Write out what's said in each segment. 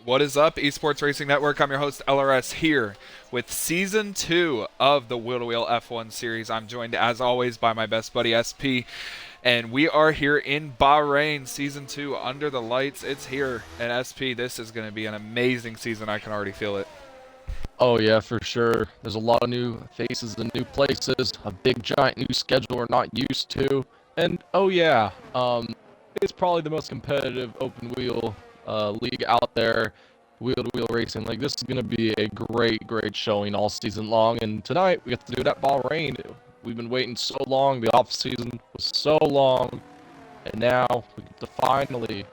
What is up, Esports Racing Network? I'm your host, LRS, here with Season 2 of the Wheel to Wheel F1 series. I'm joined, as always, by my best buddy, SP, and we are here in Bahrain, Season 2, under the lights. It's here, and SP, this is going to be an amazing season. I can already feel it. Oh yeah, for sure. There's a lot of new faces and new places, a big giant new schedule we're not used to. And oh yeah, it's probably the most competitive open wheel league out there, wheel to wheel racing. Like this is gonna be a great showing all season long. And tonight we get to do it at Bahrain. We've been waiting so long, the off season was so long, and now we get to finally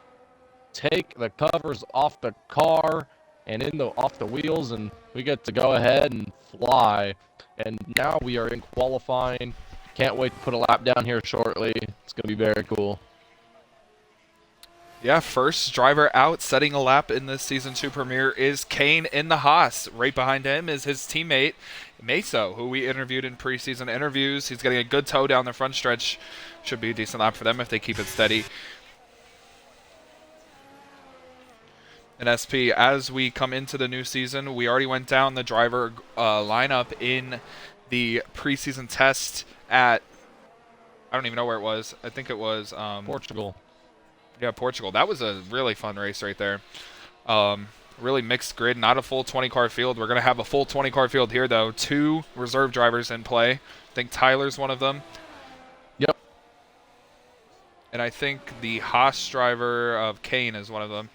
take the covers off the car and off the wheels, and we get to go ahead and fly. And now we are in qualifying. Can't wait to put a lap down here shortly. It's gonna be very cool. Yeah, first driver out setting a lap in this Season 2 premiere is Kane in the Haas. Right behind him is his teammate, Meso, who we interviewed in preseason interviews. He's getting a good tow down the front stretch. Should be a decent lap for them if they keep it steady. And SP, as we come into the new season, we already went down the driver lineup in the preseason test at, I don't even know where it was. I think it was Portugal. Yeah, Portugal. That was a really fun race right there. Really mixed grid, not a full 20-car field. We're going to have a full 20-car field here, though. 2 reserve drivers in play. I think Tyler's one of them. Yep. And I think the Haas driver of Kane is one of them.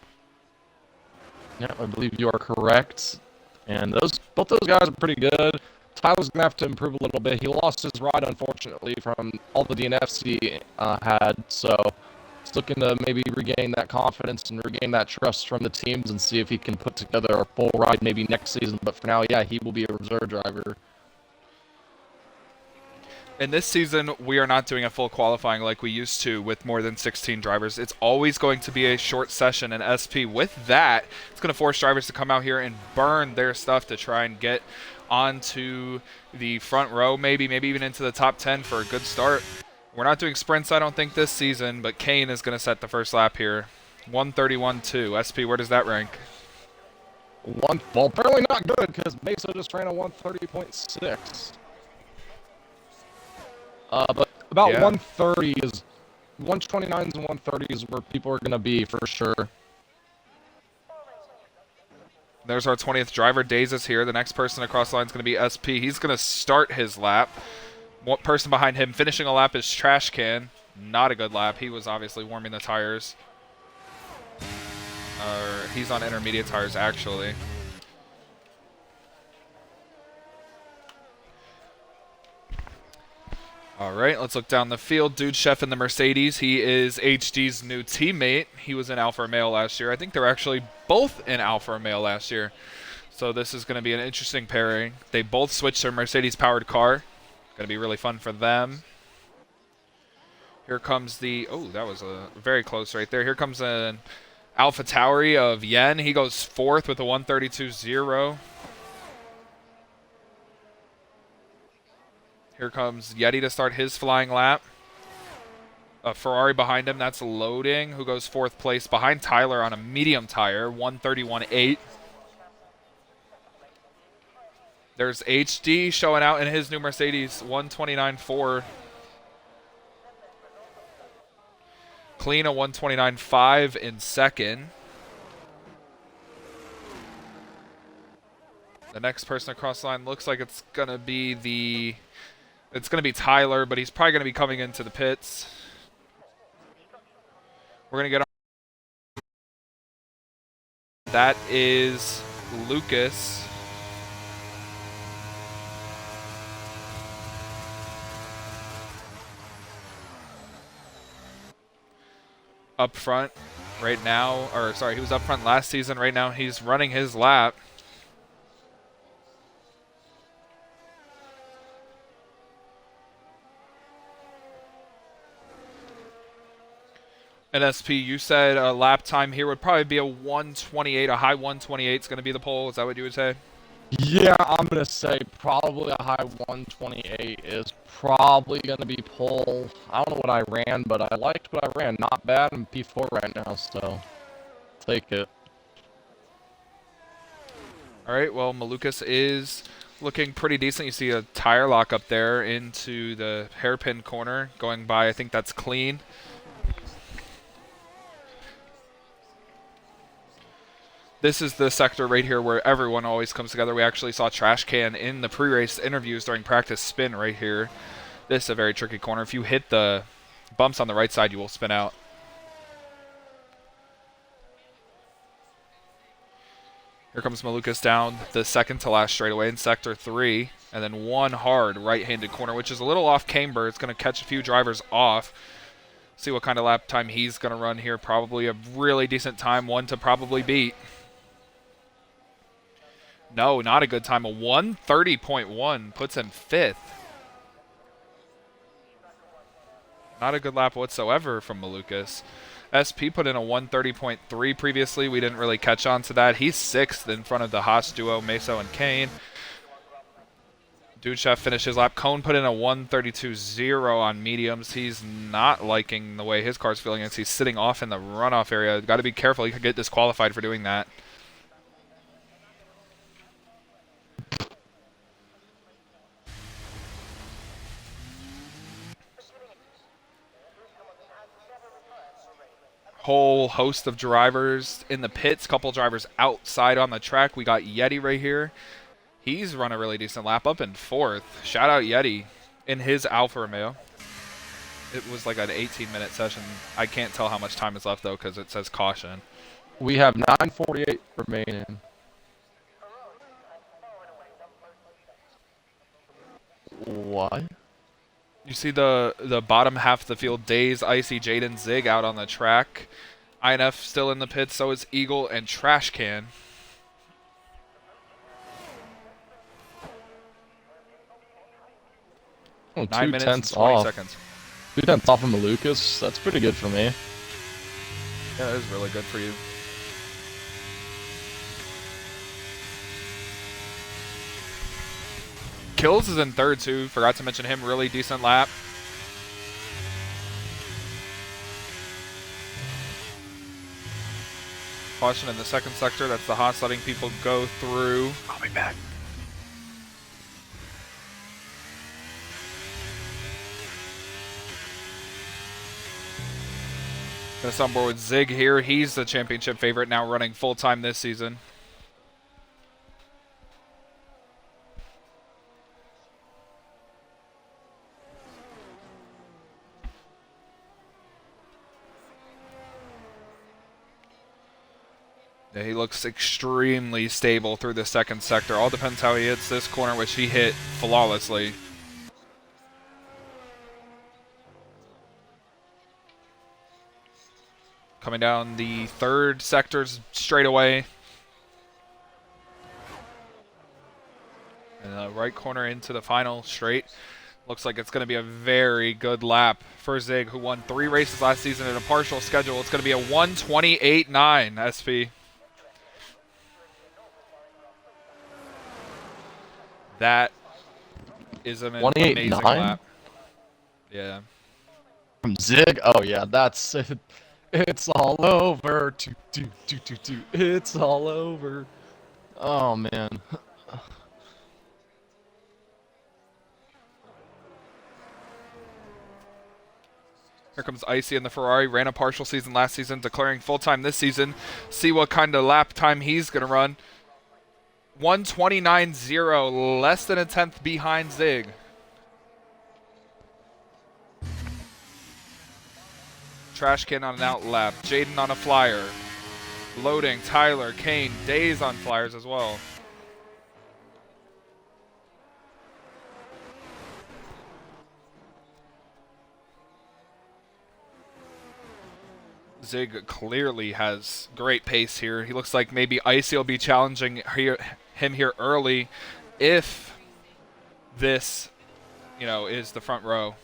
Yeah, I believe you are correct. And both those guys are pretty good. Tyler's gonna have to improve a little bit. He lost his ride, unfortunately, from all the DNFs he had. So he's looking to maybe regain that confidence and regain that trust from the teams and see if he can put together a full ride maybe next season. But for now, yeah, he will be a reserve driver. In this season, we are not doing a full qualifying like we used to with more than 16 drivers. It's always going to be a short session in SP. With that, it's going to force drivers to come out here and burn their stuff to try and get onto the front row, maybe even into the top 10 for a good start. We're not doing sprints, I don't think, this season, but Kane is going to set the first lap here. 131.2. SP, where does that rank? Well, apparently not good because Mesa just ran a 130.6. But about 130 is 129s and 130s where people are going to be for sure. There's our 20th driver. Days is here. The next person across the line is going to be SP. He's going to start his lap. One person behind him finishing a lap is Trash Can. Not a good lap. He was obviously warming the tires. He's on intermediate tires, actually. All right, let's look down the field. Dude Chef in the Mercedes. He is HD's new teammate. He was in Alfa Romeo last year. I think they're actually both in Alfa Romeo last year. So this is going to be an interesting pairing. They both switched their Mercedes-powered car. Going to be really fun for them. Here comes the... Oh, that was very close right there. Here comes an Alpha Tauri of Yen. He goes fourth with a 132.0. Here comes Yeti to start his flying lap. A Ferrari behind him, that's loading, who goes fourth place behind Tyler on a medium tire, 131.8. There's HD showing out in his new Mercedes, 129.4. Clean a 129.5 in second. The next person across the line looks like it's going to be Tyler, but he's probably going to be coming into the pits. We're going to get on. That is Lucas. Up front right now, or sorry, he was up front last season. Right now he's running his lap. And SP, you said a lap time here would probably be a 128, a high 128 is going to be the pole. Is that what you would say? Yeah, I'm going to say probably a high 128 is probably going to be pole. I don't know what I ran, but I liked what I ran. Not bad in P4 right now, so take it. All right, well, Malukas is looking pretty decent. You see a tire lock up there into the hairpin corner going by. I think that's clean. This is the sector right here where everyone always comes together. We actually saw Trash Can in the pre-race interviews during practice spin right here. This is a very tricky corner. If you hit the bumps on the right side, you will spin out. Here comes Malukas down the second to last straightaway in Sector 3. And then one hard right-handed corner, which is a little off camber. It's going to catch a few drivers off. See what kind of lap time he's going to run here. Probably a really decent time, one to probably beat. No, not a good time. A 1:30.1 puts him 5th. Not a good lap whatsoever from Malukas. SP put in a 1:30.3 previously. We didn't really catch on to that. He's 6th in front of the Haas duo, Meso and Kane. Dude Chef finished his lap. Cone put in a 1:32.0 on mediums. He's not liking the way his car's feeling as he's sitting off in the runoff area. Got to be careful. He could get disqualified for doing that. Whole host of drivers in the pits, couple drivers outside on the track. We got Yeti right here. He's run a really decent lap, up in 4th. Shout out Yeti in his Alfa Romeo. It was like an 18-minute session. I can't tell how much time is left though because it says caution. We have 9:48 remaining. What? You see the bottom half of the field, Days, Icy, Jaden, Zig out on the track. INF still in the pits, so is Eagle and Trash Can. Oh, 9 minutes and 2/10 20 off. seconds. 2/10 off of Malukas. That's pretty good for me. Yeah, that is really good for you. Kills is in 3rd too. Forgot to mention him. Really decent lap. Caution in the 2nd sector. That's the Haas letting people go through. I'll be back. Gonna on board with Zig here. He's the championship favorite now, running full-time this season. Yeah, he looks extremely stable through the 2nd sector. All depends how he hits this corner, which he hit flawlessly. Coming down the 3rd sectors straight away. And the right corner into the final straight. Looks like it's going to be a very good lap for Zig, who won 3 races last season in a partial schedule. It's going to be a 1:28.9 SP. That is an amazing lap. Yeah. From Zig? Oh, yeah, that's it. It's all over. It's all over. Oh, man. Here comes Icy in the Ferrari. Ran a partial season last season, declaring full-time this season. See what kind of lap time he's going to run. 1:29.0, less than a 10th behind Zig. Trash Can on an out lap. Jaden on a flyer. Loading, Tyler, Kane, Days on flyers as well. Zig clearly has great pace here. He looks like maybe Icy will be challenging him here early if this, is the front row.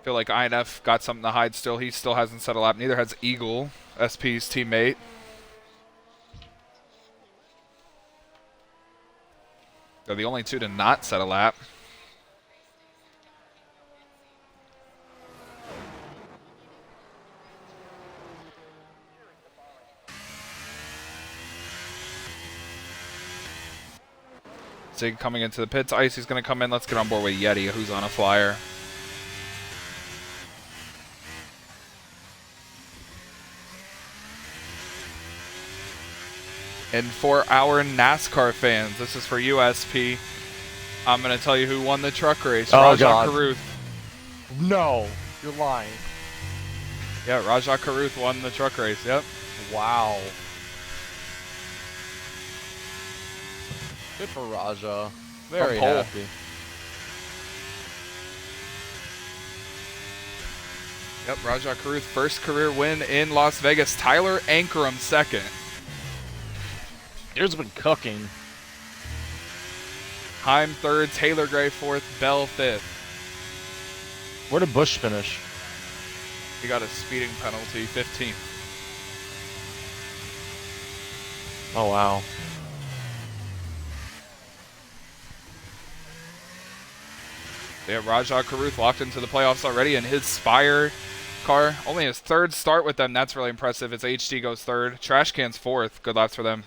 Feel like INF got something to hide still. He still hasn't set a lap. Neither has Eagle, SP's teammate. They're the only two to not set a lap. Zig coming into the pits. Icy's going to come in. Let's get on board with Yeti, who's on a flyer. And for our NASCAR fans, this is for USP. I'm going to tell you who won the truck race. Oh, Rajah God. Caruth. No, you're lying. Yeah, Rajah Caruth won the truck race. Yep. Wow. Good for Rajah. Very pole. happy. Yep, Rajah Caruth, first career win in Las Vegas. Tyler Ankrum, second. Yours been cooking. Heim, third. Taylor Gray, fourth. Bell, fifth. Where did Bush finish? He got a speeding penalty, 15th. Oh, wow. Yeah, Rajah Caruth locked into the playoffs already in his Spire car. Only his third start with them. That's really impressive. His HD goes third. Trash Can's fourth. Good laps for them.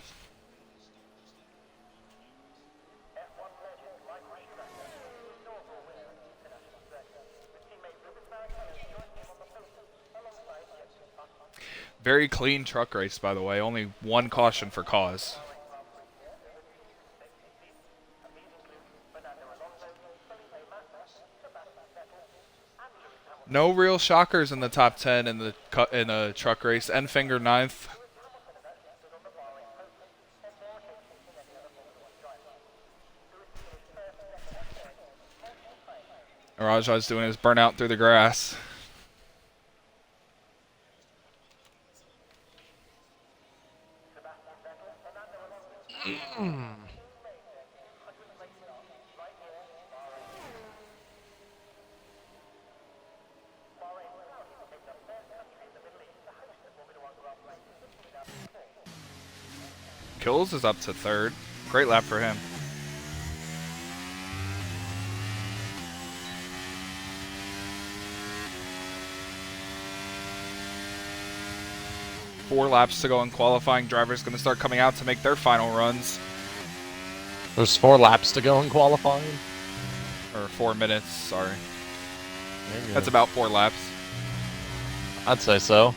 Very clean truck race, by the way. Only one caution for cause. No real shockers in the top 10 in the truck race. Enfinger ninth. Rajah's doing his burnout through the grass. Kills is up to third. Great lap for him. Four laps to go in qualifying. Drivers going to start coming out to make their final runs. There's 4 laps to go in qualifying? Or 4 minutes, sorry. Maybe. That's about 4 laps. I'd say so.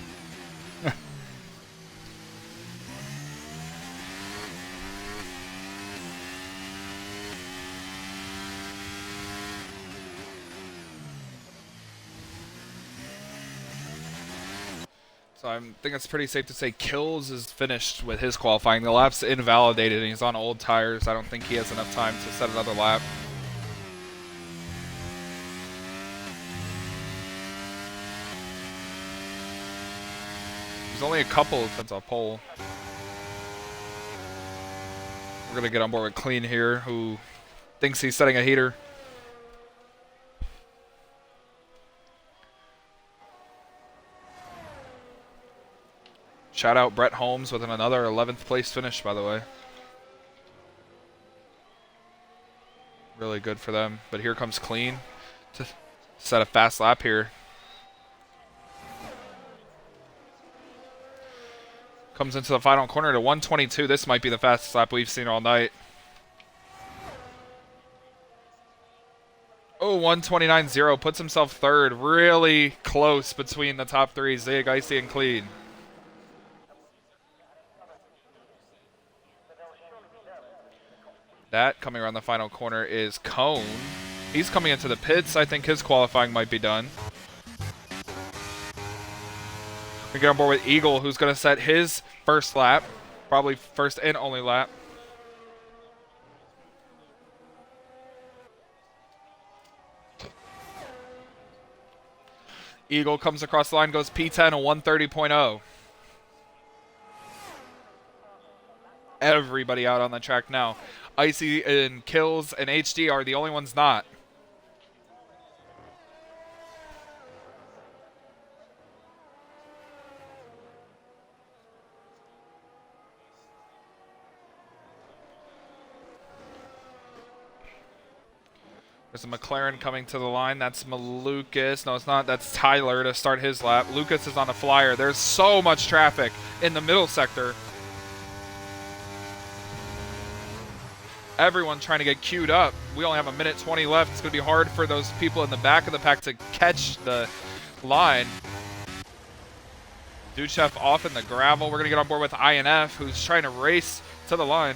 So I think it's pretty safe to say Kills is finished with his qualifying. The lap's invalidated and he's on old tires. I don't think he has enough time to set another lap. There's only a couple that's a pole. We're going to get on board with Clean here, who thinks he's setting a heater. Shout out Brett Holmes with another 11th place finish, by the way. Really good for them. But here comes Clean to set a fast lap here. Comes into the final corner to 122. This might be the fastest lap we've seen all night. Oh, 129.0 puts himself third. Really close between the top three, Zig, Icy, and Clean. That, coming around the final corner, is Cone. He's coming into the pits. I think his qualifying might be done. We get on board with Eagle, who's going to set his first lap. Probably first and only lap. Eagle comes across the line, goes P10, a 130.0. Everybody out on the track now. Icy and Kills and HD are the only ones not. There's a McLaren coming to the line. That's Malukas. No, it's not. That's Tyler to start his lap. Lucas is on a flyer. There's so much traffic in the middle sector. Everyone trying to get queued up. We only have a minute 20 left. It's going to be hard for those people in the back of the pack to catch the line. Dude Chef off in the gravel. We're going to get on board with INF, who's trying to race to the line.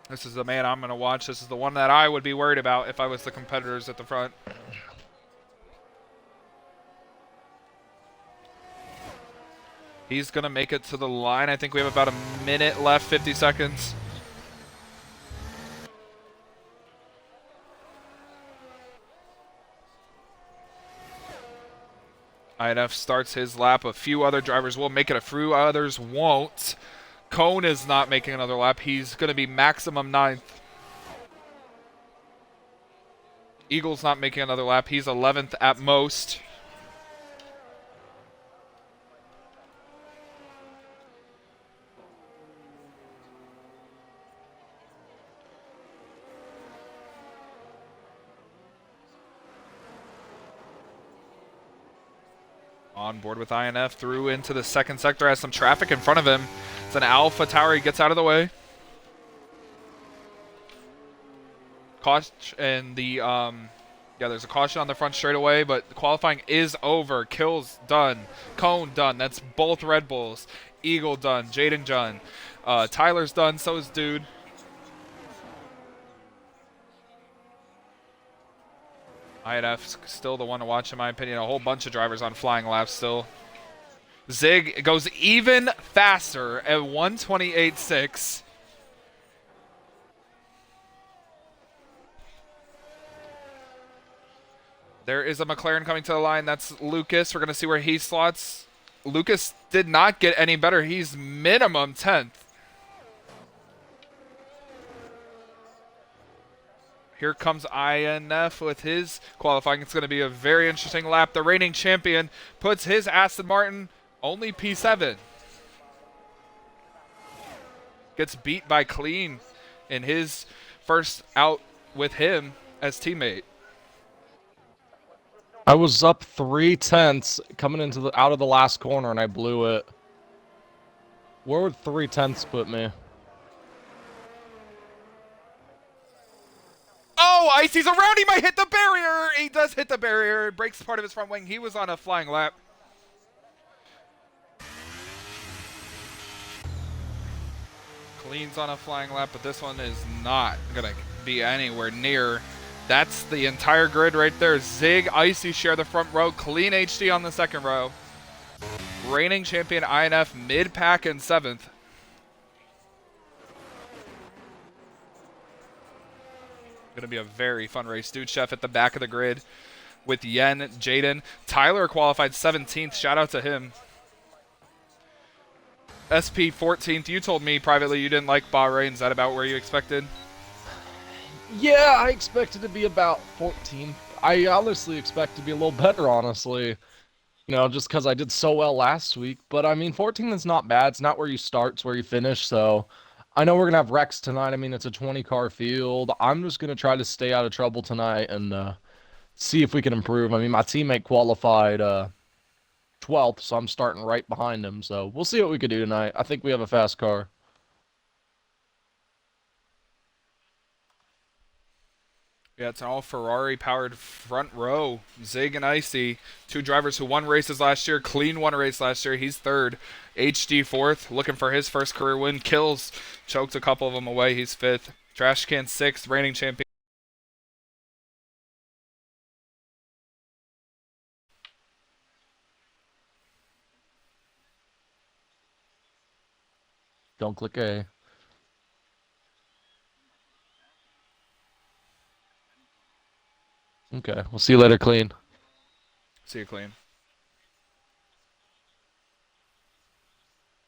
This is the man I'm going to watch. This is the one that I would be worried about if I was the competitors at the front. He's going to make it to the line. I think we have about a minute left, 50 seconds. INF starts his lap. A few other drivers will make it. A few others won't. Cone is not making another lap. He's going to be maximum 9th. Eagle's not making another lap. He's 11th at most. On board with INF, through into the second sector, has some traffic in front of him. It's an Alpha Tower, he gets out of the way. Caution, and there's a caution on the front straightaway, but the qualifying is over. Kills done, Cone done, that's both Red Bulls. Eagle done, Jaden done. Tyler's done, so is Dude. INF's still the one to watch, in my opinion. A whole bunch of drivers on flying laps still. Zig goes even faster at 128.6. There is a McLaren coming to the line. That's Lucas. We're going to see where he slots. Lucas did not get any better. He's minimum 10th. Here comes INF with his qualifying. It's going to be a very interesting lap. The reigning champion puts his Aston Martin only P7. Gets beat by Clean in his first out with him as teammate. I was up 3/10 coming into out of the last corner and I blew it. Where would 3/10 put me? Oh, Icy's around. He might hit the barrier. He does hit the barrier. Breaks part of his front wing. He was on a flying lap. Clean's on a flying lap, but this one is not going to be anywhere near. That's the entire grid right there. Zig, Icy share the front row. Clean HD on the second row. Reigning champion INF mid-pack in 7th. Going to be a very fun race. Dude Chef at the back of the grid with Yen, Jaden. Tyler qualified 17th. Shout out to him. SP 14th. You told me privately you didn't like Bahrain. Is that about where you expected? Yeah, I expected to be about 14th. I honestly expect to be a little better, honestly. You know, just because I did so well last week. But, I mean, 14th is not bad. It's not where you start, it's where you finish, so I know we're going to have wrecks tonight. I mean, it's a 20-car field. I'm just going to try to stay out of trouble tonight and see if we can improve. I mean, my teammate qualified 12th, so I'm starting right behind him. So we'll see what we can do tonight. I think we have a fast car. Yeah, it's an all Ferrari-powered front row. Zig and Icy, two drivers who won races last year. Clean won a race last year. He's 3rd. HD 4th, looking for his first career win. Kills, choked a couple of them away. He's 5th. Trash Can 6th, reigning champion. Don't click A. Okay, we'll see you later, Clean. See you, Clean.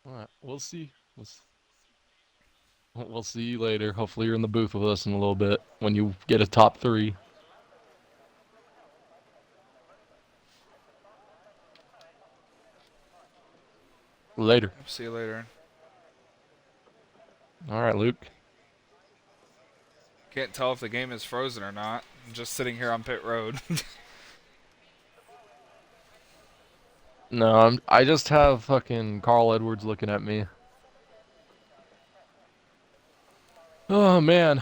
All right, we'll see. We'll see you later. Hopefully you're in the booth with us in a little bit when you get a top 3. Later. See you later. All right, Luke. Can't tell if the game is frozen or not. I'm just sitting here on pit road. No, I just have fucking Carl Edwards looking at me. Oh man,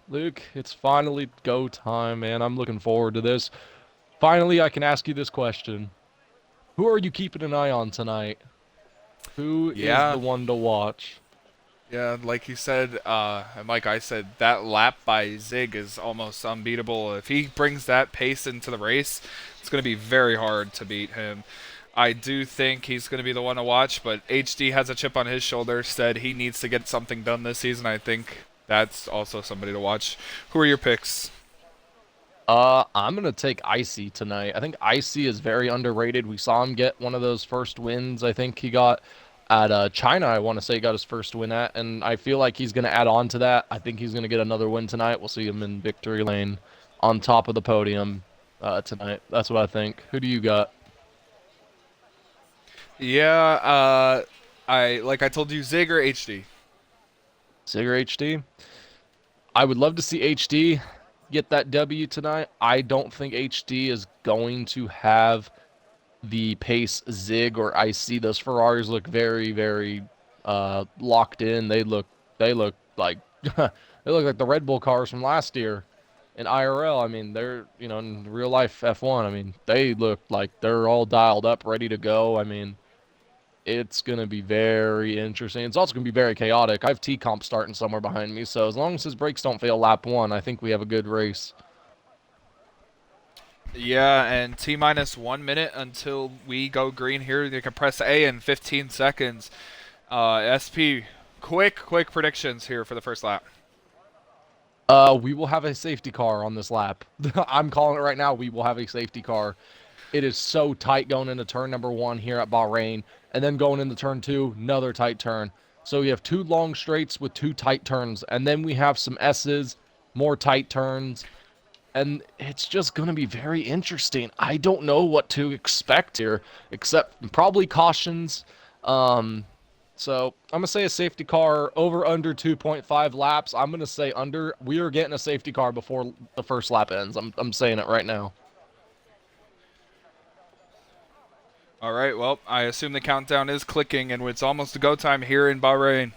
Luke, it's finally go time, man. I'm looking forward to this. Finally, I can ask you this question. Who are you keeping an eye on tonight? Who is the Yeah, one to watch? yeah, like you said, and like I said, that lap by Zig is almost unbeatable. If he brings that pace into the race, it's going to be very hard to beat him. I do think he's going to be the one to watch, but HD has a chip on his shoulder, said he needs to get something done this season. I think that's also somebody to watch. Who are your picks? I'm gonna take Icy tonight. I think Icy is very underrated. We saw him get one of those first wins. I think he got at China. I want to say he got his first win at, and I feel like he's gonna add on to that. I think he's gonna get another win tonight. We'll see him in victory lane, on top of the podium, tonight. That's what I think. Who do you got? Yeah, I told you, Zig or HD. Sigger HD. I would love to see HD get that W tonight. I don't think HD is going to have the pace Zig or IC. Those Ferraris look very, very locked in. They look like they look like the Red Bull cars from last year in IRL. I mean, they're in real life F1. I mean, they look like they're all dialed up, ready to go. I mean, it's gonna be very interesting. It's also gonna be very chaotic. I have T Comp starting somewhere behind me, so as long as his brakes don't fail lap one, I think we have a good race. Yeah, and T minus 1 minute until we go green here. You can press A in 15 seconds. SP, quick predictions here for the first lap. We will have a safety car on this lap. I'm calling it right now. We will have a safety car. It is so tight going into turn number one here at Bahrain, and then going into turn two, another tight turn. So we have two long straights with two tight turns, and then we have some S's, more tight turns, and it's just going to be very interesting. I don't know what to expect here, except probably cautions. So I'm gonna say a safety car over under 2.5 laps. I'm gonna say under. We are getting a safety car before the first lap ends. I'm saying it right now. All right, well, I assume the countdown is clicking, and it's almost go time here in Bahrain.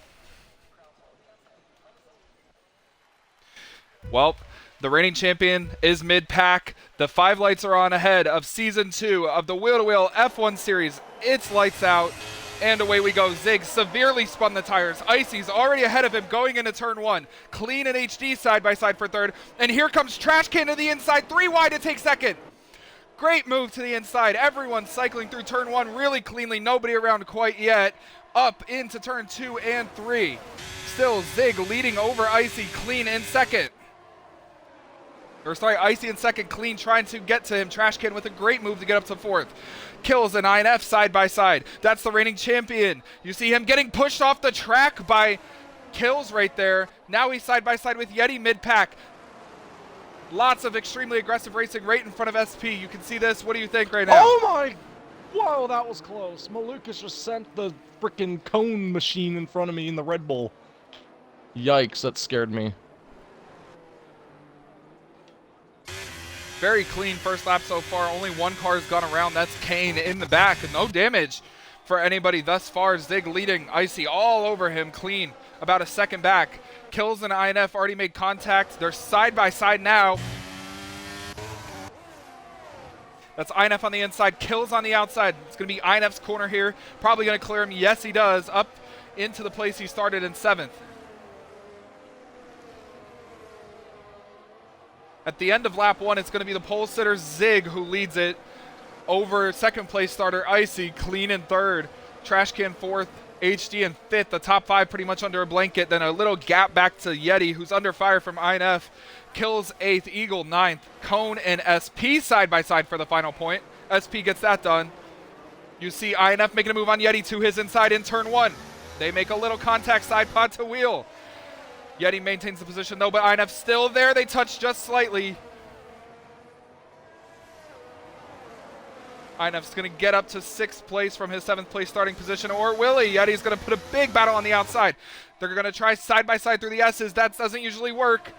Well, the reigning champion is mid-pack. The 5 lights are on ahead of Season 2 of the Wheel-to-Wheel F1 Series. It's lights out, and away we go. Zig severely spun the tires. Icy's already ahead of him going into Turn 1. Clean and HD side by side for third. And here comes Trash Can to the inside. 3 wide to take second. Great move to the inside. Everyone cycling through Turn 1 really cleanly. Nobody around quite yet. Up into Turn 2 and 3. Still Zig leading over Icy. Clean in second. Or sorry, Icy in second, Clean trying to get to him. Trash Can with a great move to get up to fourth. Kills an INF side by side. That's the reigning champion. You see him getting pushed off the track by Kills right there. Now he's side by side with Yeti mid-pack. Lots of extremely aggressive racing right in front of SP. You can see this. What do you think right now? Oh my! Whoa, that was close. Malukas just sent the freaking cone machine in front of me in the Red Bull. Yikes, that scared me. Very clean first lap so far. Only one car has gone around. That's Kane in the back. No damage for anybody thus far. Zig leading. Icy all over him. Clean. About a second back. Kills and INF already made contact. They're side by side now. That's INF on the inside. Kills on the outside. It's going to be INF's corner here. Probably going to clear him. Yes, he does. Up into the place he started in 7th. At the end of lap 1, it's going to be the pole sitter Zig who leads it over second place starter Icy, Clean in 3rd, Trash Can 4th, HD in 5th. The top 5 pretty much under a blanket. Then a little gap back to Yeti, who's under fire from INF. Kills 8th, Eagle 9th, Cone and SP side by side for the final point. SP gets that done. You see INF making a move on Yeti to his inside in turn 1. They make a little contact side pod to wheel. Yeti maintains the position though, but INF still there. They touch just slightly. INF's going to get up to 6th place from his 7th place starting position, or will he? Yeti's going to put a big battle on the outside. They're going to try side by side through the S's. That doesn't usually work.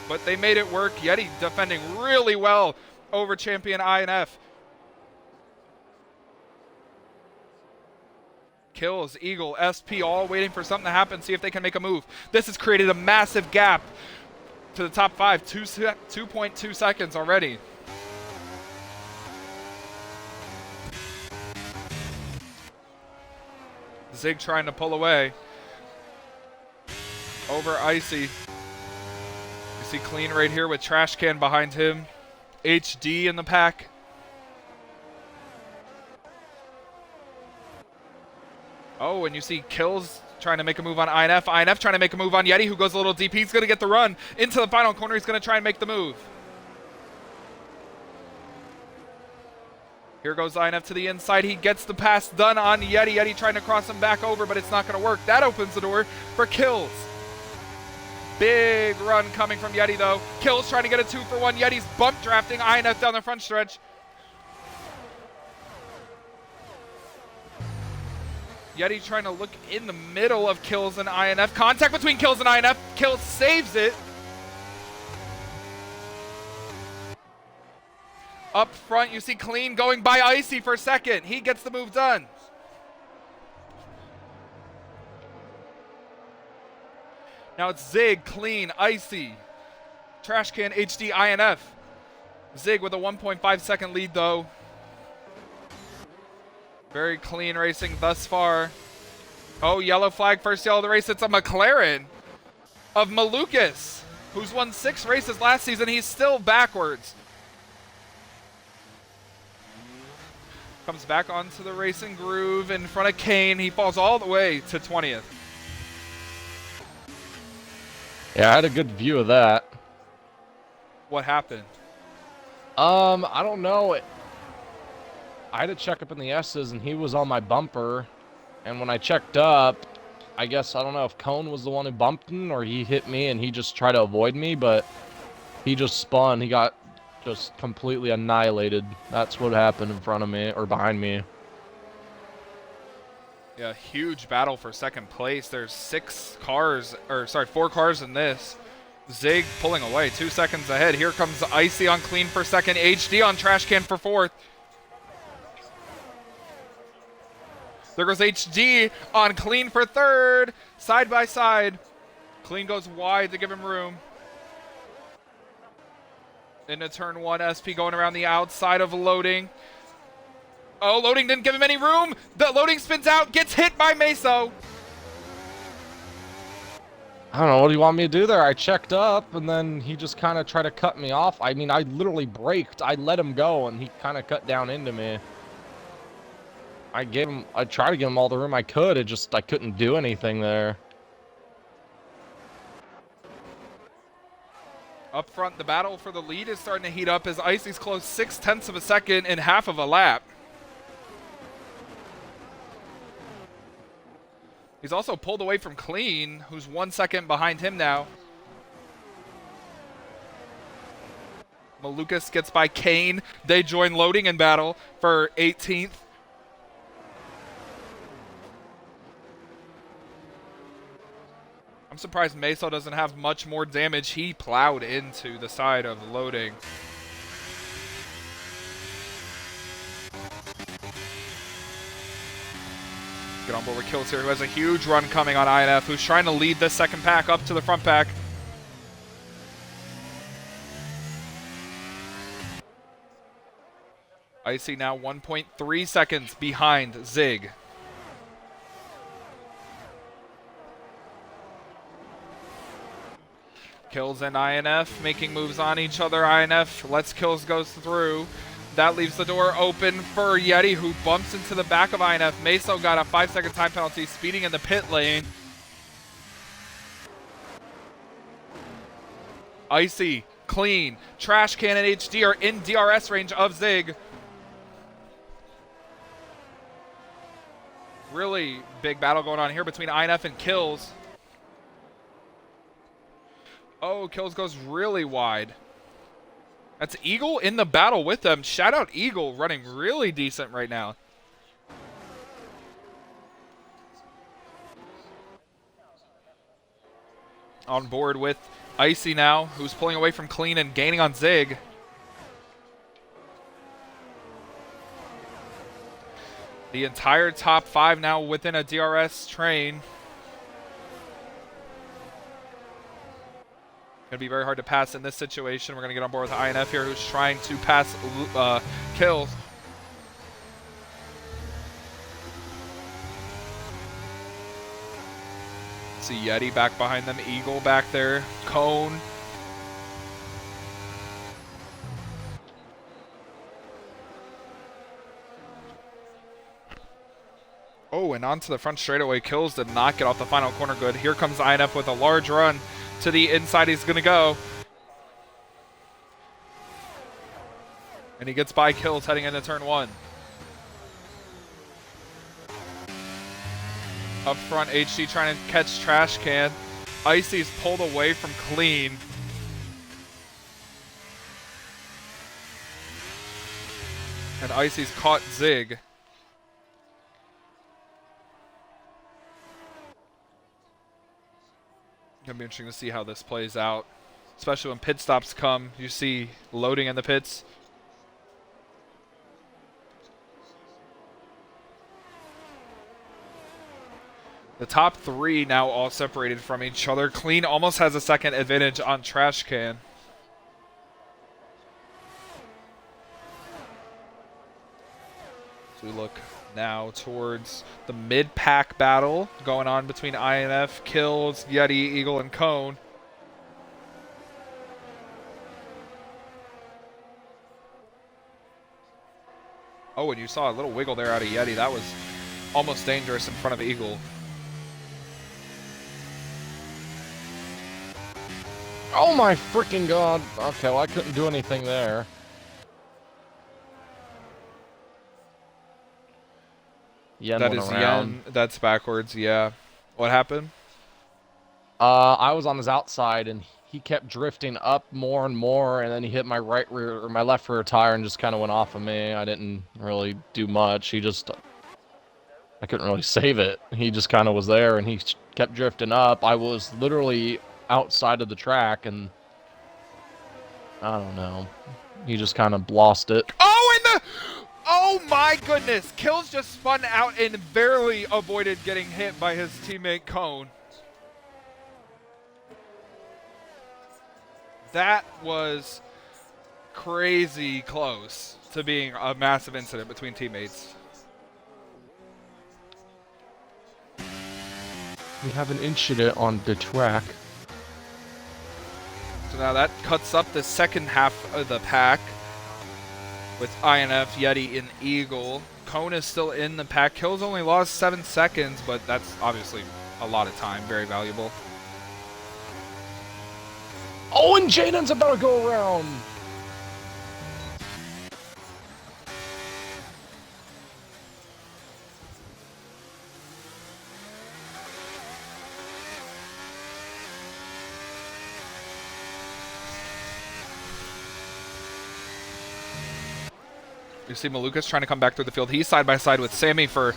But they made it work. Yeti defending really well over champion INF. Kills, Eagle, SP, all waiting for something to happen, see if they can make a move. This has created a massive gap to the top 5, 2.2 seconds already. Zig trying to pull away. Over Icy. You see Clean right here with Trash Can behind him. HD in the pack. Oh, and you see Kills trying to make a move on INF. INF trying to make a move on Yeti, who goes a little deep. He's going to get the run into the final corner. He's going to try and make the move. Here goes INF to the inside. He gets the pass done on Yeti. Yeti trying to cross him back over, but it's not going to work. That opens the door for Kills. Big run coming from Yeti, though. Kills trying to get a 2-for-1. Yeti's bump drafting INF down the front stretch. Yeti trying to look in the middle of Kills and INF. Contact between Kills and INF. Kills saves it. Up front, you see Clean going by Icy for a second. He gets the move done. Now it's Zig, Clean, Icy, Trash Can, HD, INF. Zig with a 1.5 second lead, though. Very clean racing thus far. Oh, yellow flag, first yellow of the race. It's a McLaren of Malukas, who's won 6 races last season. He's still backwards. Comes back onto the racing groove in front of Kane. He falls all the way to 20th. Yeah, I had a good view of that. What happened? I don't know. I had to check up in the S's, and he was on my bumper. And when I checked up, I guess, I don't know if Cone was the one who bumped him, or he hit me and he just tried to avoid me, but he just spun. He got just completely annihilated. That's what happened in front of me, or behind me. Yeah, huge battle for second place. There's 4 cars in this. Zig pulling away, 2 seconds ahead. Here comes Icy on Clean for second, HD on Trash Can for fourth. There goes HD on Clean for third, side by side. Clean goes wide to give him room. Into turn 1, SP going around the outside of Loading. Oh, Loading didn't give him any room. The Loading spins out, gets hit by Meso. I don't know, what do you want me to do there? I checked up, and then he just kind of tried to cut me off. I mean, I literally braked. I let him go, and he kind of cut down into me. I tried to give him all the room I could. I couldn't do anything there. Up front, the battle for the lead is starting to heat up as Icy's close 0.6 of a second in half of a lap. He's also pulled away from Clean, who's 1 second behind him now. Malukas gets by Kane. They join Loading in battle for 18th. I'm surprised Meso doesn't have much more damage. He plowed into the side of Loading. Get on board with Kills here, who has a huge run coming on INF, who's trying to lead the second pack up to the front pack. Icy now 1.3 seconds behind Zig. Kills and INF making moves on each other. INF lets Kills goes through. That leaves the door open for Yeti, who bumps into the back of INF. Meso got a 5-second time penalty, speeding in the pit lane. Icy, Clean, Trash Can, and HD are in DRS range of Zig. Really big battle going on here between INF and Kills. Oh, Kills goes really wide. That's Eagle in the battle with them. Shout out Eagle, running really decent right now. On board with Icy now, who's pulling away from Clean and gaining on Zig. The entire top 5 now within a DRS train. Going to be very hard to pass in this situation. We're going to get on board with INF here, who's trying to pass Kills. See Yeti back behind them, Eagle back there, Cone. Oh, and onto the front straightaway. Kills did not get off the final corner good. Here comes INF with a large run to the inside. He's going to go. And he gets by Kills heading into turn 1. Up front, HD trying to catch Trash Can. Icy's pulled away from Clean. And Icy's caught Zig. Gonna be interesting to see how this plays out. Especially when pit stops come. You see loading in the pits. The top 3 now all separated from each other. Clean almost has a second advantage on Trash Can. So we look now towards the mid-pack battle going on between INF, Kills, Yeti, Eagle, and Cone. Oh, and you saw a little wiggle there out of Yeti. That was almost dangerous in front of Eagle. Oh my freaking god. Okay, well I couldn't do anything there. Yen That went is around. Yen. That's backwards, yeah. What happened? I was on his outside and he kept drifting up more and more, and then he hit my right rear or my left rear tire and just kind of went off of me. I didn't really do much. I couldn't really save it. He just kind of was there and he kept drifting up. I was literally outside of the track and I don't know. He just kind of lost it. Oh, and the... Oh my goodness! Kills just spun out and barely avoided getting hit by his teammate Cone. That was crazy close to being a massive incident between teammates. We have an incident on the track. So now that cuts up the second half of the pack with INF, Yeti, and Eagle. Cone is still in the pack. Kills only lost 7 seconds, but that's obviously a lot of time. Very valuable. Oh, and Jaden's about to go around. You see Malukas trying to come back through the field. He's side by side with Sammy for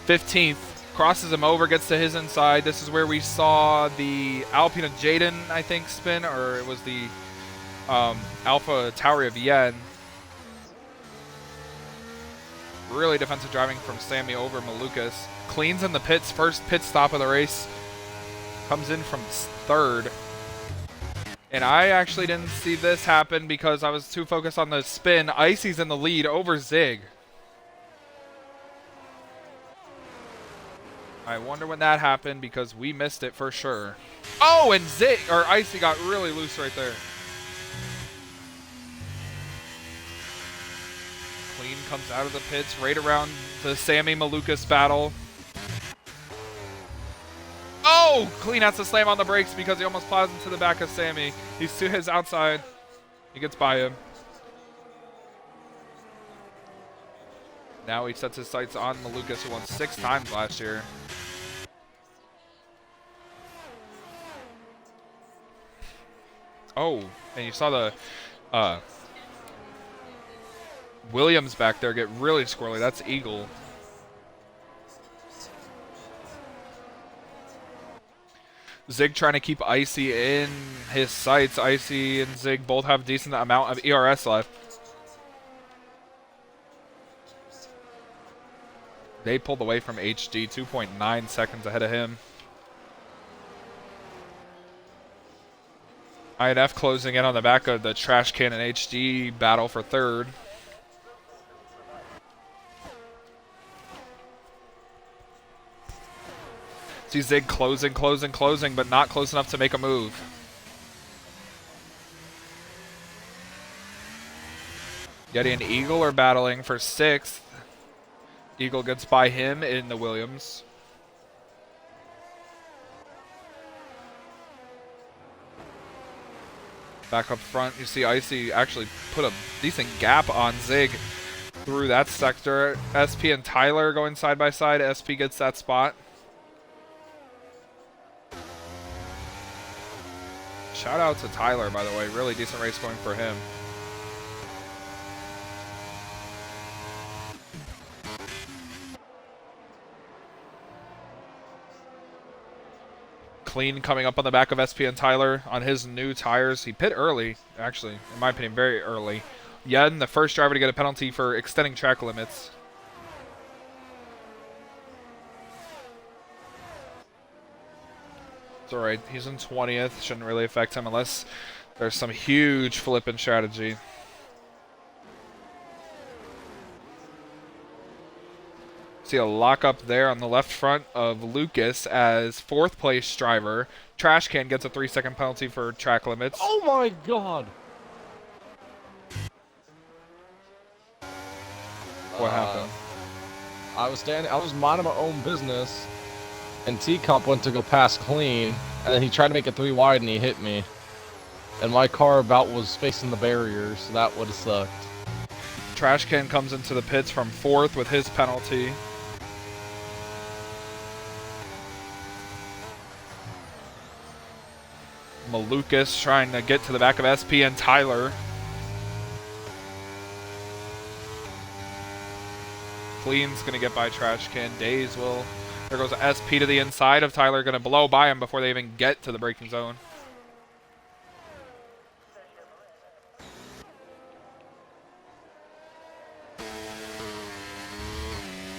15th. Crosses him over, gets to his inside. This is where we saw the Alpina Jaden, I think, spin, or it was the Alpha Tauri of Yen. Really defensive driving from Sammy over Malukas. Cleans in the pits, first pit stop of the race. Comes in from 3rd. And I actually didn't see this happen because I was too focused on the spin. Icy's in the lead over Zig. I wonder when that happened because we missed it for sure. Oh, and Zig, or Icy got really loose right there. Clean comes out of the pits right around the Sammy Malukas battle. Oh, Clean has to slam on the brakes because he almost plows into the back of Sammy. He's to his outside. He gets by him. Now he sets his sights on Malukas, who won 6 times last year. Oh, and you saw the Williams back there get really squirrely. That's Eagle. Zig trying to keep Icy in his sights. Icy and Zig both have a decent amount of ERS left. They pulled away from HD, 2.9 seconds ahead of him. INF closing in on the back of the Trash Can and HD battle for third. See Zig closing, but not close enough to make a move. Yeti and Eagle are battling for sixth. Eagle gets by him in the Williams. Back up front, you see Icy actually put a decent gap on Zig through that sector. SP and Tyler going side by side. SP gets that spot. Shout out to Tyler, by the way. Really decent race going for him. Clean coming up on the back of SP and Tyler on his new tires. He pit early, actually, in my opinion, very early. Yen, the first driver to get a penalty for extending track limits. It's alright, he's in 20th. Shouldn't really affect him unless there's some huge flipping strategy. See a lockup there on the left front of Lucas as fourth place driver. Trash Can gets a 3-second penalty for track limits. Oh my god! What happened? I was minding my own business, and Teacup went to go past Clean, and then he tried to make it 3 wide and he hit me. And my car about was facing the barrier, so that would have sucked. Trash Can comes into the pits from fourth with his penalty. Malukas trying to get to the back of SP and Tyler. Clean's going to get by Trash Can. Days will. There goes SP to the inside of Tyler. Going to blow by him before they even get to the braking zone.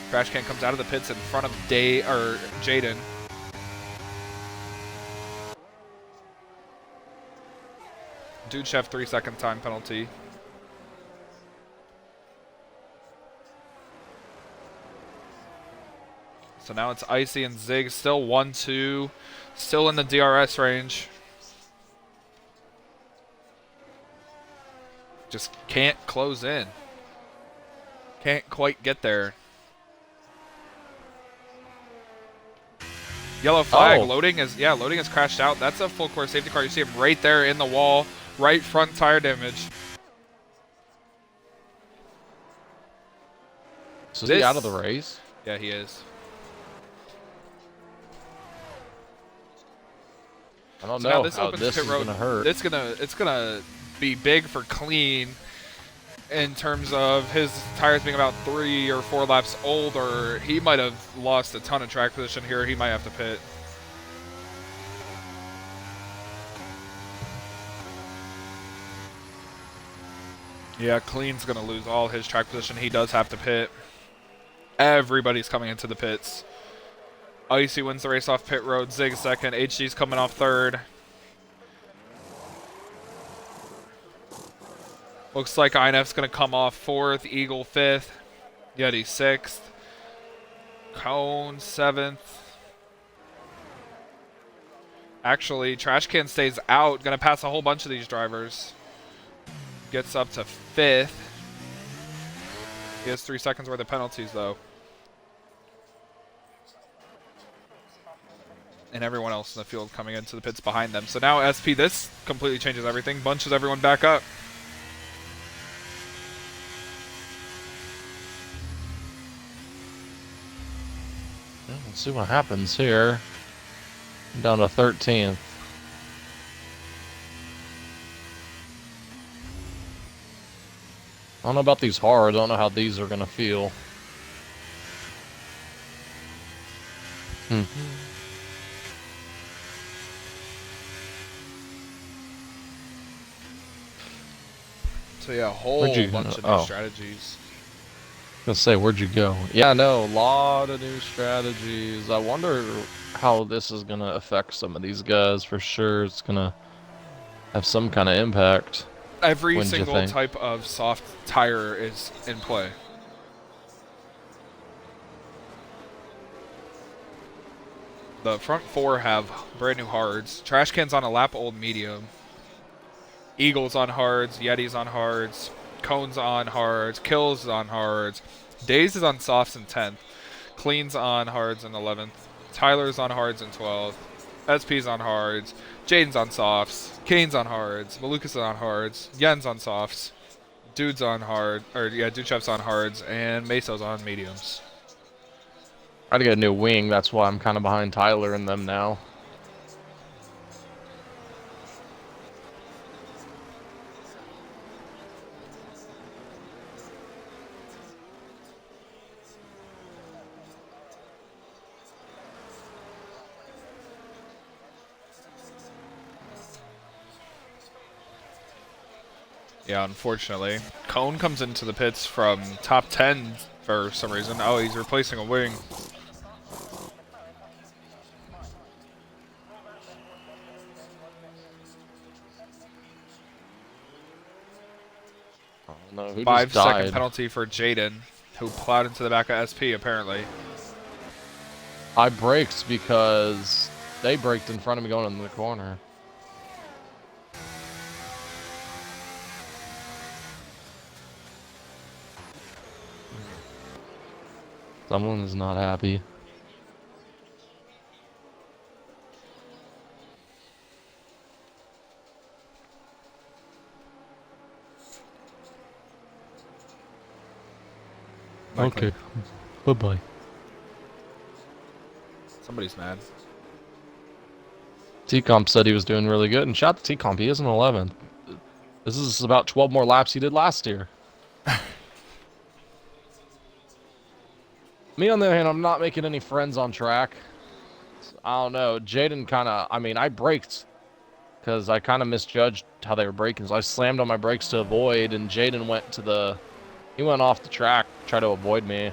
Trash Can comes out of the pits in front of Jaden. Dude Chef 3-second time penalty. So now it's Icy and Zig, still 1-2, still in the DRS range. Just can't close in. Can't quite get there. Yellow flag. Loading is crashed out. That's a full course safety car. You see him right there in the wall, right front tire damage. So is he out of the race? Yeah, he is. I don't So know now this how opens this pit is road. gonna hurt. It's gonna be big for Clean in terms of his tires being about 3 or 4 laps older. He might have lost a ton of track position here. He might have to pit. Yeah, Clean's gonna lose all his track position. He does have to pit. Everybody's coming into the pits. Icy wins the race off pit road. Zig second. HG's coming off third. Looks like INF's going to come off fourth. Eagle fifth. Yeti sixth. Cone seventh. Actually, Trash Can stays out. Going to pass a whole bunch of these drivers. Gets up to fifth. He has 3 seconds worth of penalties, though. And everyone else in the field coming into the pits behind them. So now SP, this completely changes everything. Bunches everyone back up. Let's see what happens here. I'm down to 13th. I don't know about these hard. I don't know how these are going to feel. So yeah, a whole bunch of new strategies. Gonna say, where'd you go? Yeah, no, a lot of new strategies. I wonder how this is gonna affect some of these guys. For sure, it's gonna have some kind of impact. Every Wouldn't you single think? type of soft tire is in play. The front four have brand new hards. Trash cans on a lap old medium. Eagles on hards. Yetis on hards. Cones on hards. Kills on hards. Days is on softs in 10th. Cleans on hards in 11th. Tyler's on hards in 12th. SP's on hards. Jaden's on softs. Kane's on hards. Malukas is on hards. Yen's on softs. Dude's on hard. Or, yeah, Dude Chef's on hards. And Meso's on mediums. I gotta get a new wing. That's why I'm kind of behind Tyler and them now. Yeah, unfortunately. Cone comes into the pits from top 10 for some reason. Oh, he's replacing a wing. I don't know who just 5-second died. penalty for Jaden, who plowed into the back of SP, apparently. I braked because they braked in front of me going in the corner. Someone is not happy. Likely. Okay. Bye-bye. Somebody's mad. T-Comp said he was doing really good, and shout to T-Comp, he is in 11th. This is about 12 more laps he did last year. Me, on the other hand, I'm not making any friends on track. I don't know. Jaden kind of, I mean, I braked because I kind of misjudged how they were braking. So I slammed on my brakes to avoid, and Jaden he went off the track to try to avoid me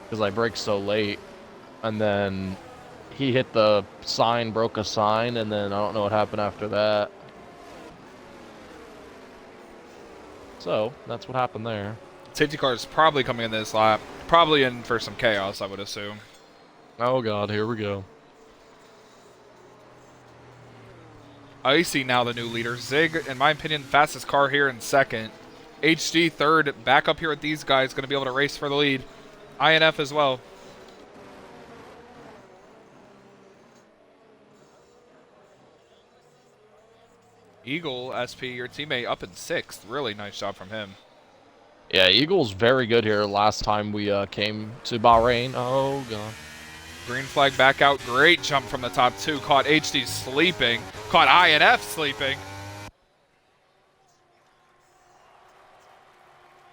because I braked so late. And then he hit the sign, broke a sign, and then I don't know what happened after that. So that's what happened there. Safety car is probably coming in this lap. Probably in for some chaos, I would assume. Oh god, here we go. Icy now the new leader. Zig, in my opinion, fastest car here in second. HD third, back up here with these guys, going to be able to race for the lead. INF as well. Eagle, SP, your teammate, up in 6th. Really nice job from him. Yeah, Eagle's very good here. Last time we came to Bahrain. Oh god. Green flag back out. Great jump from the top 2. Caught HD sleeping. Caught INF sleeping.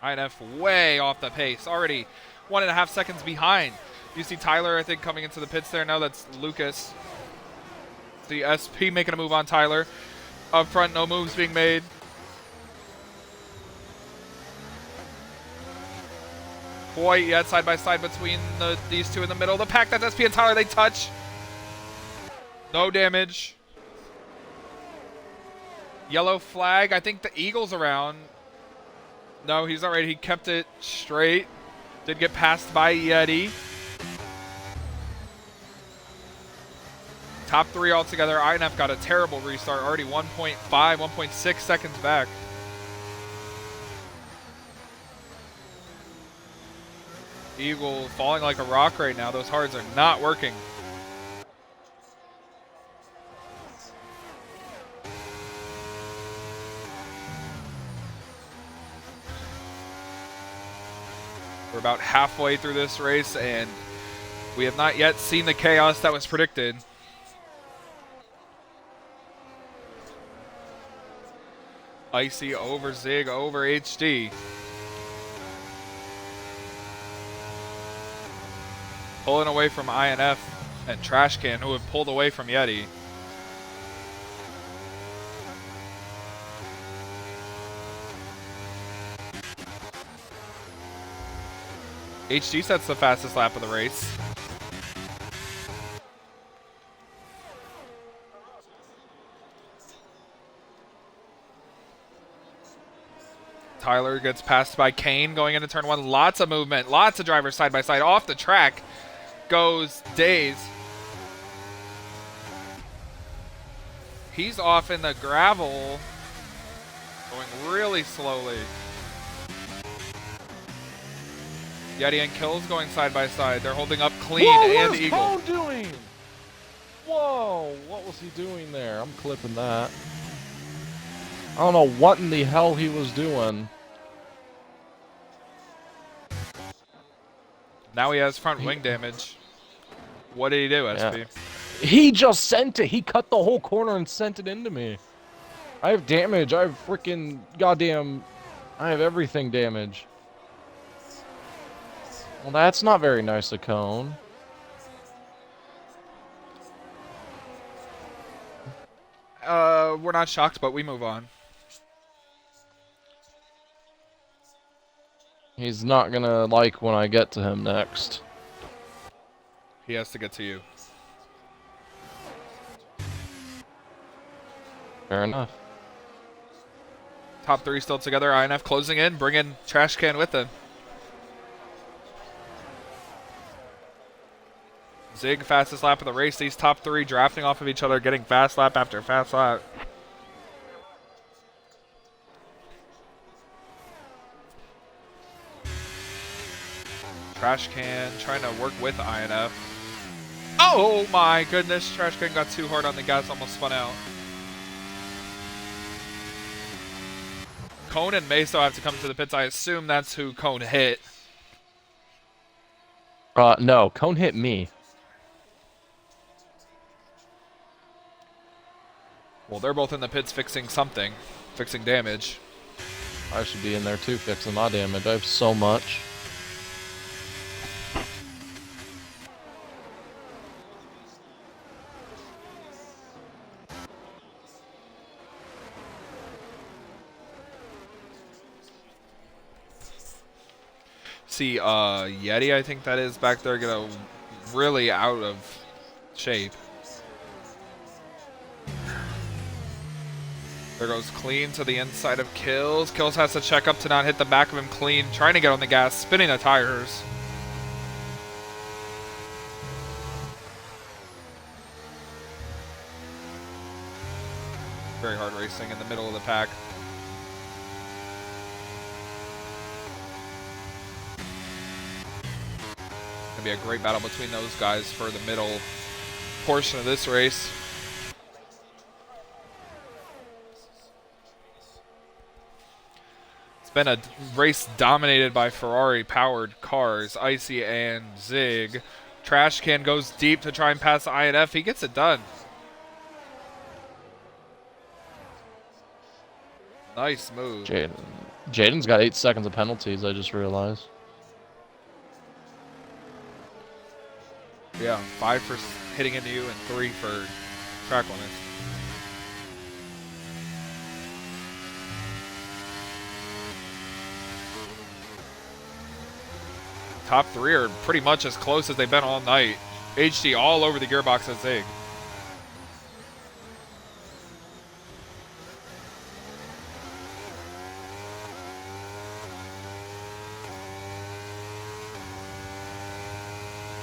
INF way off the pace. Already 1.5 seconds behind. You see Tyler, I think, coming into the pits there. No, that's Lucas. The SP making a move on Tyler. Up front, no moves being made. Quite yet, side by side between these two in the middle. The pack, that's SP and Tyler, they touch. No damage. Yellow flag. I think the Eagle's around. No, he's not right. He kept it straight. Did get passed by Yeti. Top 3 altogether. INF got a terrible restart. Already 1.5, 1.6 seconds back. Eagle falling like a rock right now. Those hards are not working. We're about halfway through this race, and we have not yet seen the chaos that was predicted. Icy over Zig over HD. Pulling away from INF and Trash Can, who have pulled away from Yeti. HG sets the fastest lap of the race. Tyler gets passed by Kane going into turn 1. Lots of movement. Lots of drivers side by side. Off the track goes Days. He's off in the gravel. Going really slowly. Yeti and Kills going side by side. They're holding up Clean and Eagle. What was Cone doing? Whoa, what was he doing there? I'm clipping that. I don't know what in the hell he was doing. Now he has front wing damage. What did he do, SP? Yeah. He just sent it. He cut the whole corner and sent it into me. I have damage. I have freaking goddamn... I have everything damage. Well, that's not very nice of Cone. We're not shocked, but we move on. He's not gonna like when I get to him next. He has to get to you. Fair enough. Top 3 still together. INF closing in, bringing Trash Can with him. Zig, fastest lap of the race. These top 3 drafting off of each other, getting fast lap after fast lap. Trash Can trying to work with INF. Oh my goodness, Trash Can got too hard on the gas, almost spun out. Cone and Meso have to come to the pits. I assume that's who Cone hit. No, Cone hit me. Well, they're both in the pits fixing something. Fixing damage. I should be in there too, fixing my damage. I have so much. See, Yeti, I think that is back there, gonna really out of shape. There goes Clean to the inside of Kills. Kills has to check up to not hit the back of him. Clean trying to get on the gas, spinning the tires. Very hard racing in the middle of the pack. Be a great battle between those guys for the middle portion of this race. It's been a race dominated by Ferrari powered cars, Icy and Zig. Trash Can goes deep to try and pass INF. He gets it done. Nice move. Jaden's got 8 seconds of penalties, I just realized. Yeah, 5 for hitting into you and 3 for track limits. Top 3 are pretty much as close as they've been all night. HD all over the gearbox at Zig.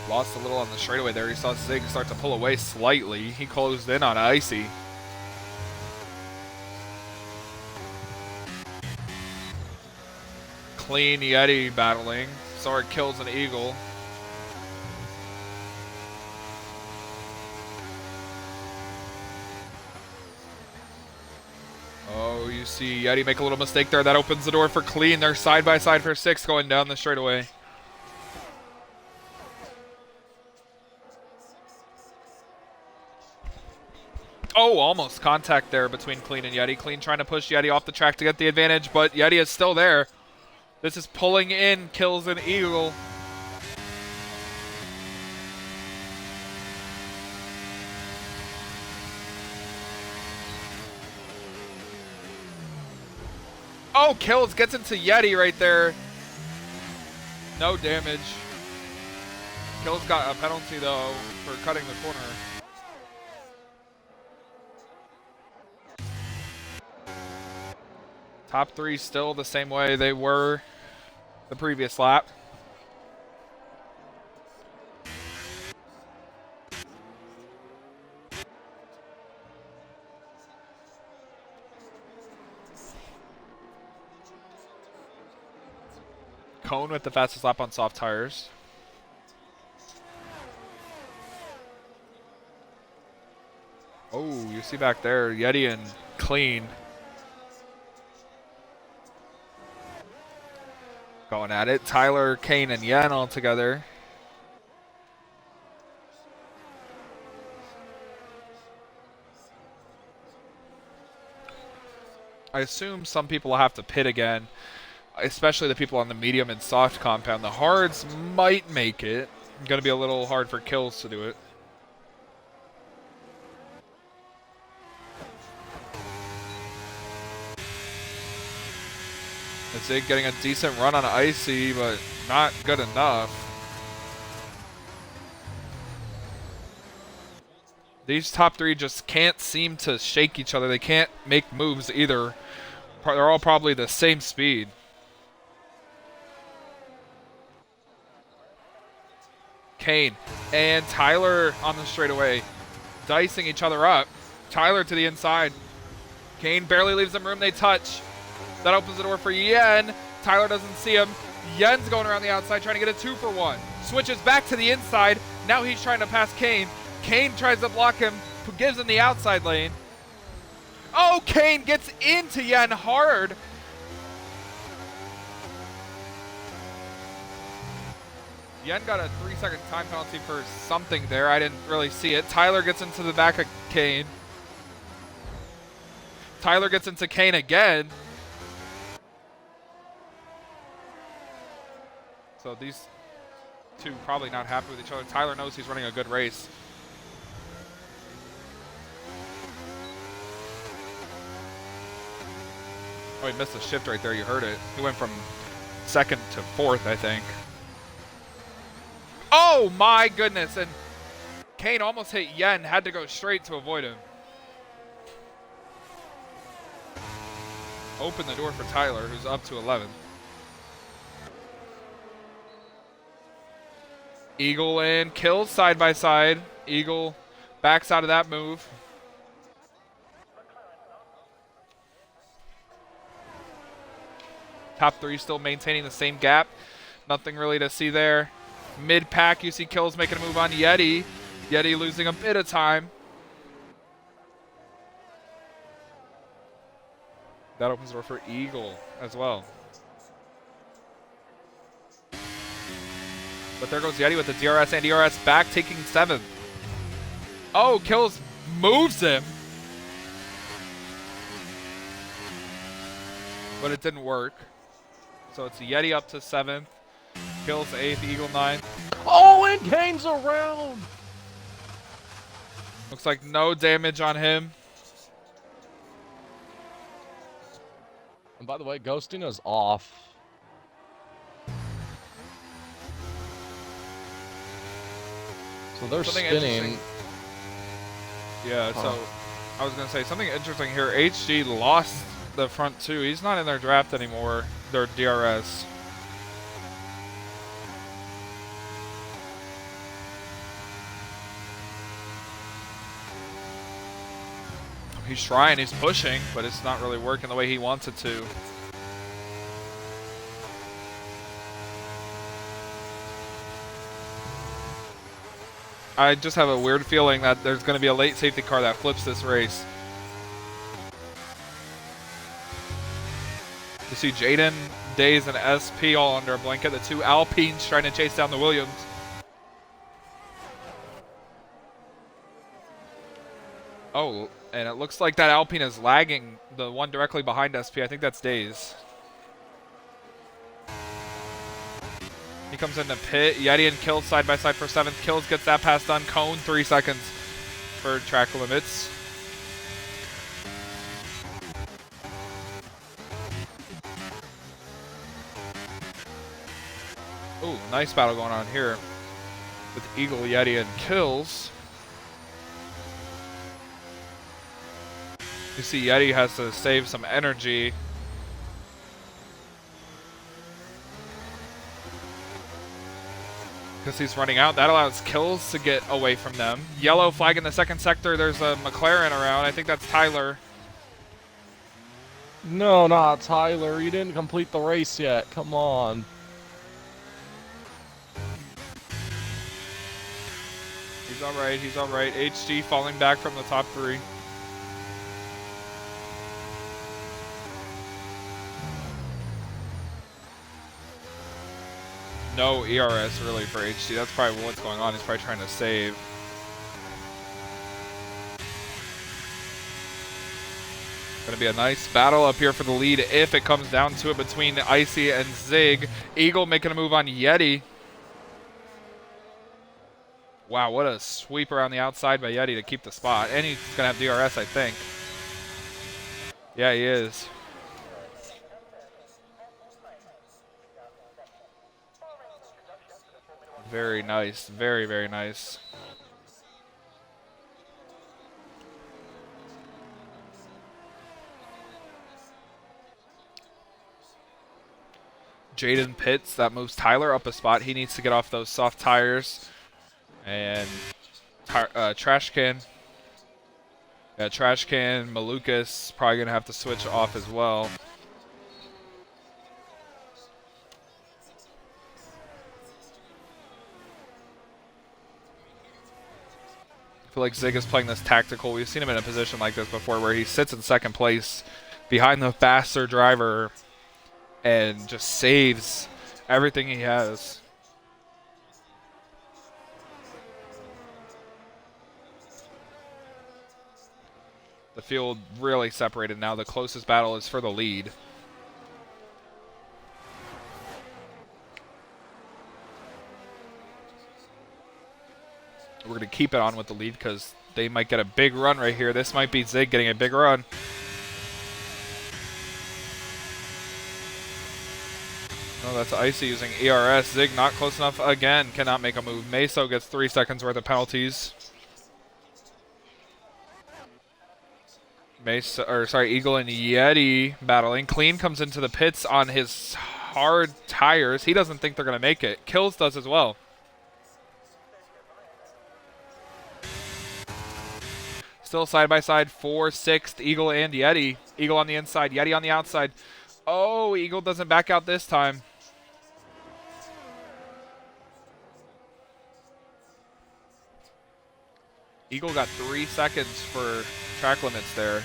Lost a little on the straightaway there. He saw Zig start to pull away slightly. He closed in on Icy. Clean Yeti battling. Sorry, Kills an Eagle. Oh, you see Yeti make a little mistake there. That opens the door for Clean. They're side by side for 6 going down the straightaway. Oh, almost contact there between Clean and Yeti. Clean trying to push Yeti off the track to get the advantage, but Yeti is still there. This is pulling in Kills an Eagle. Oh, Kills gets into Yeti right there. No damage. Kills got a penalty though for cutting the corner. Top three still the same way they were the previous lap. Cone with the fastest lap on soft tires. Oh, you see back there, Yeti and Clean going at it. Tyler, Kane, and Yen all together. I assume some people will have to pit again, especially the people on the medium and soft compound. The hards might make it. Going to be a little hard for Kills to do it. Zig getting a decent run on Icy, but not good enough. These top three just can't seem to shake each other. They can't make moves either. They're all probably the same speed. Kane and Tyler on the straightaway, dicing each other up. Tyler to the inside. Kane barely leaves them room. They touch. That opens the door for Yen. Tyler doesn't see him. Yen's going around the outside trying to get a 2-for-1. Switches back to the inside. Now he's trying to pass Kane. Kane tries to block him. Gives him the outside lane. Oh, Kane gets into Yen hard. Yen got a 3-second time penalty for something there. I didn't really see it. Tyler gets into the back of Kane. Tyler gets into Kane again. So these two probably not happy with each other. Tyler knows he's running a good race. Oh, he missed a shift right there. You heard it. He went from second to fourth, I think. Oh, my goodness. And Kane almost hit Yen. Had to go straight to avoid him. Open the door for Tyler, who's up to 11th. Eagle and Kills side by side. Eagle backs out of that move. Top three still maintaining the same gap. Nothing really to see there. Mid-pack, you see Kills making a move on Yeti. Yeti losing a bit of time. That opens the door for Eagle as well. But there goes Yeti with the DRS and DRS back, taking 7th. Oh, Kills moves him. But it didn't work. So it's Yeti up to 7th. Kills 8th, Eagle 9th. Oh, and Kane's around. Looks like no damage on him. And by the way, ghosting is off. So they're spinning. Yeah, so I was going to say something interesting here. HG lost the front two. He's not in their draft anymore, their DRS. He's trying, he's pushing, but it's not really working the way he wants it to. I just have a weird feeling that there's going to be a late safety car that flips this race. You see Jaden, Days, and SP all under a blanket. The two Alpines trying to chase down the Williams. Oh, and it looks like that Alpine is lagging the one directly behind SP. I think that's Days. He comes into pit. Yeti and Kills side by side for 7th. Kills gets that pass done. Cone 3 seconds for track limits. Ooh, nice battle going on here with Eagle, Yeti, and Kills. You see Yeti has to save some energy. Because he's running out. That allows Kills to get away from them. Yellow flag in the second sector. There's a McLaren around. I think that's Tyler. No, not Tyler. You didn't complete the race yet. Come on. He's alright. He's alright. HD falling back from the top 3. No ERS really for HD. That's probably what's going on. He's probably trying to save. Going to be a nice battle up here for the lead if it comes down to it between Icy and Zig. Eagle making a move on Yeti. Wow, what a sweep around the outside by Yeti to keep the spot. And he's going to have DRS, I think. Yeah, he is. Very nice. Very, very nice. Jaden pits. That moves Tyler up a spot. He needs to get off those soft tires. And Trash Can. Yeah, Trash Can. Malukas probably going to have to switch off as well. I feel like Zig is playing this tactical. We've seen him in a position like this before where he sits in second place behind the faster driver and just saves everything he has. The field really separated now. The closest battle is for the lead. We're going to keep it on with the lead because they might get a big run right here. This might be Zig getting a big run. Oh, that's Icy using ERS. Zig not close enough again. Cannot make a move. Meso gets 3 seconds worth of penalties. Eagle and Yeti battling. Clean comes into the pits on his hard tires. He doesn't think they're going to make it. Kills does as well. Still side by side for 6th, Eagle and Yeti. Eagle on the inside, Yeti on the outside. Oh, Eagle doesn't back out this time. Eagle got 3 seconds for track limits there.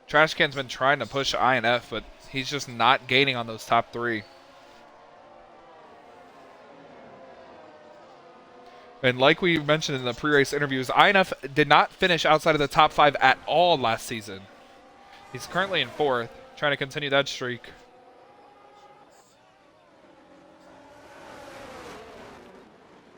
Trash Can's been trying to push INF, but he's just not gaining on those top 3. And like we mentioned in the pre-race interviews, INF did not finish outside of the top 5 at all last season. He's currently in 4th, trying to continue that streak.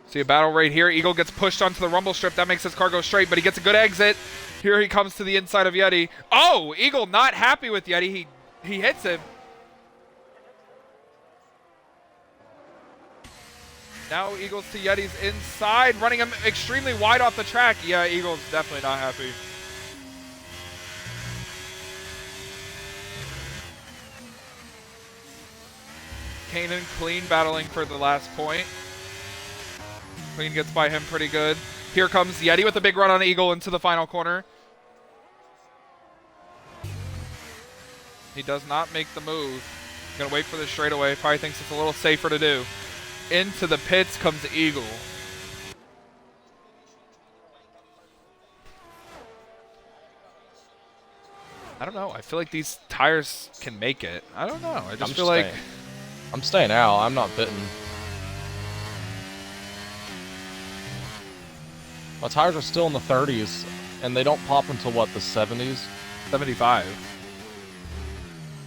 See a battle right here. Eagle gets pushed onto the rumble strip. That makes his car go straight, but he gets a good exit. Here he comes to the inside of Yeti. Oh, Eagle not happy with Yeti. He hits him. Now Eagles to Yeti's inside, running him extremely wide off the track. Yeah, Eagles definitely not happy. Kanan Clean battling for the last point. Clean gets by him pretty good. Here comes Yeti with a big run on Eagle into the final corner. He does not make the move. Gonna wait for the straightaway. Probably thinks it's a little safer to do. Into the pits comes Eagle. I don't know. I feel like these tires can make it. I don't know. I just feel like... I'm staying out. I'm not pitting. My tires are still in the 30s, and they don't pop until, what, the 70s? 75.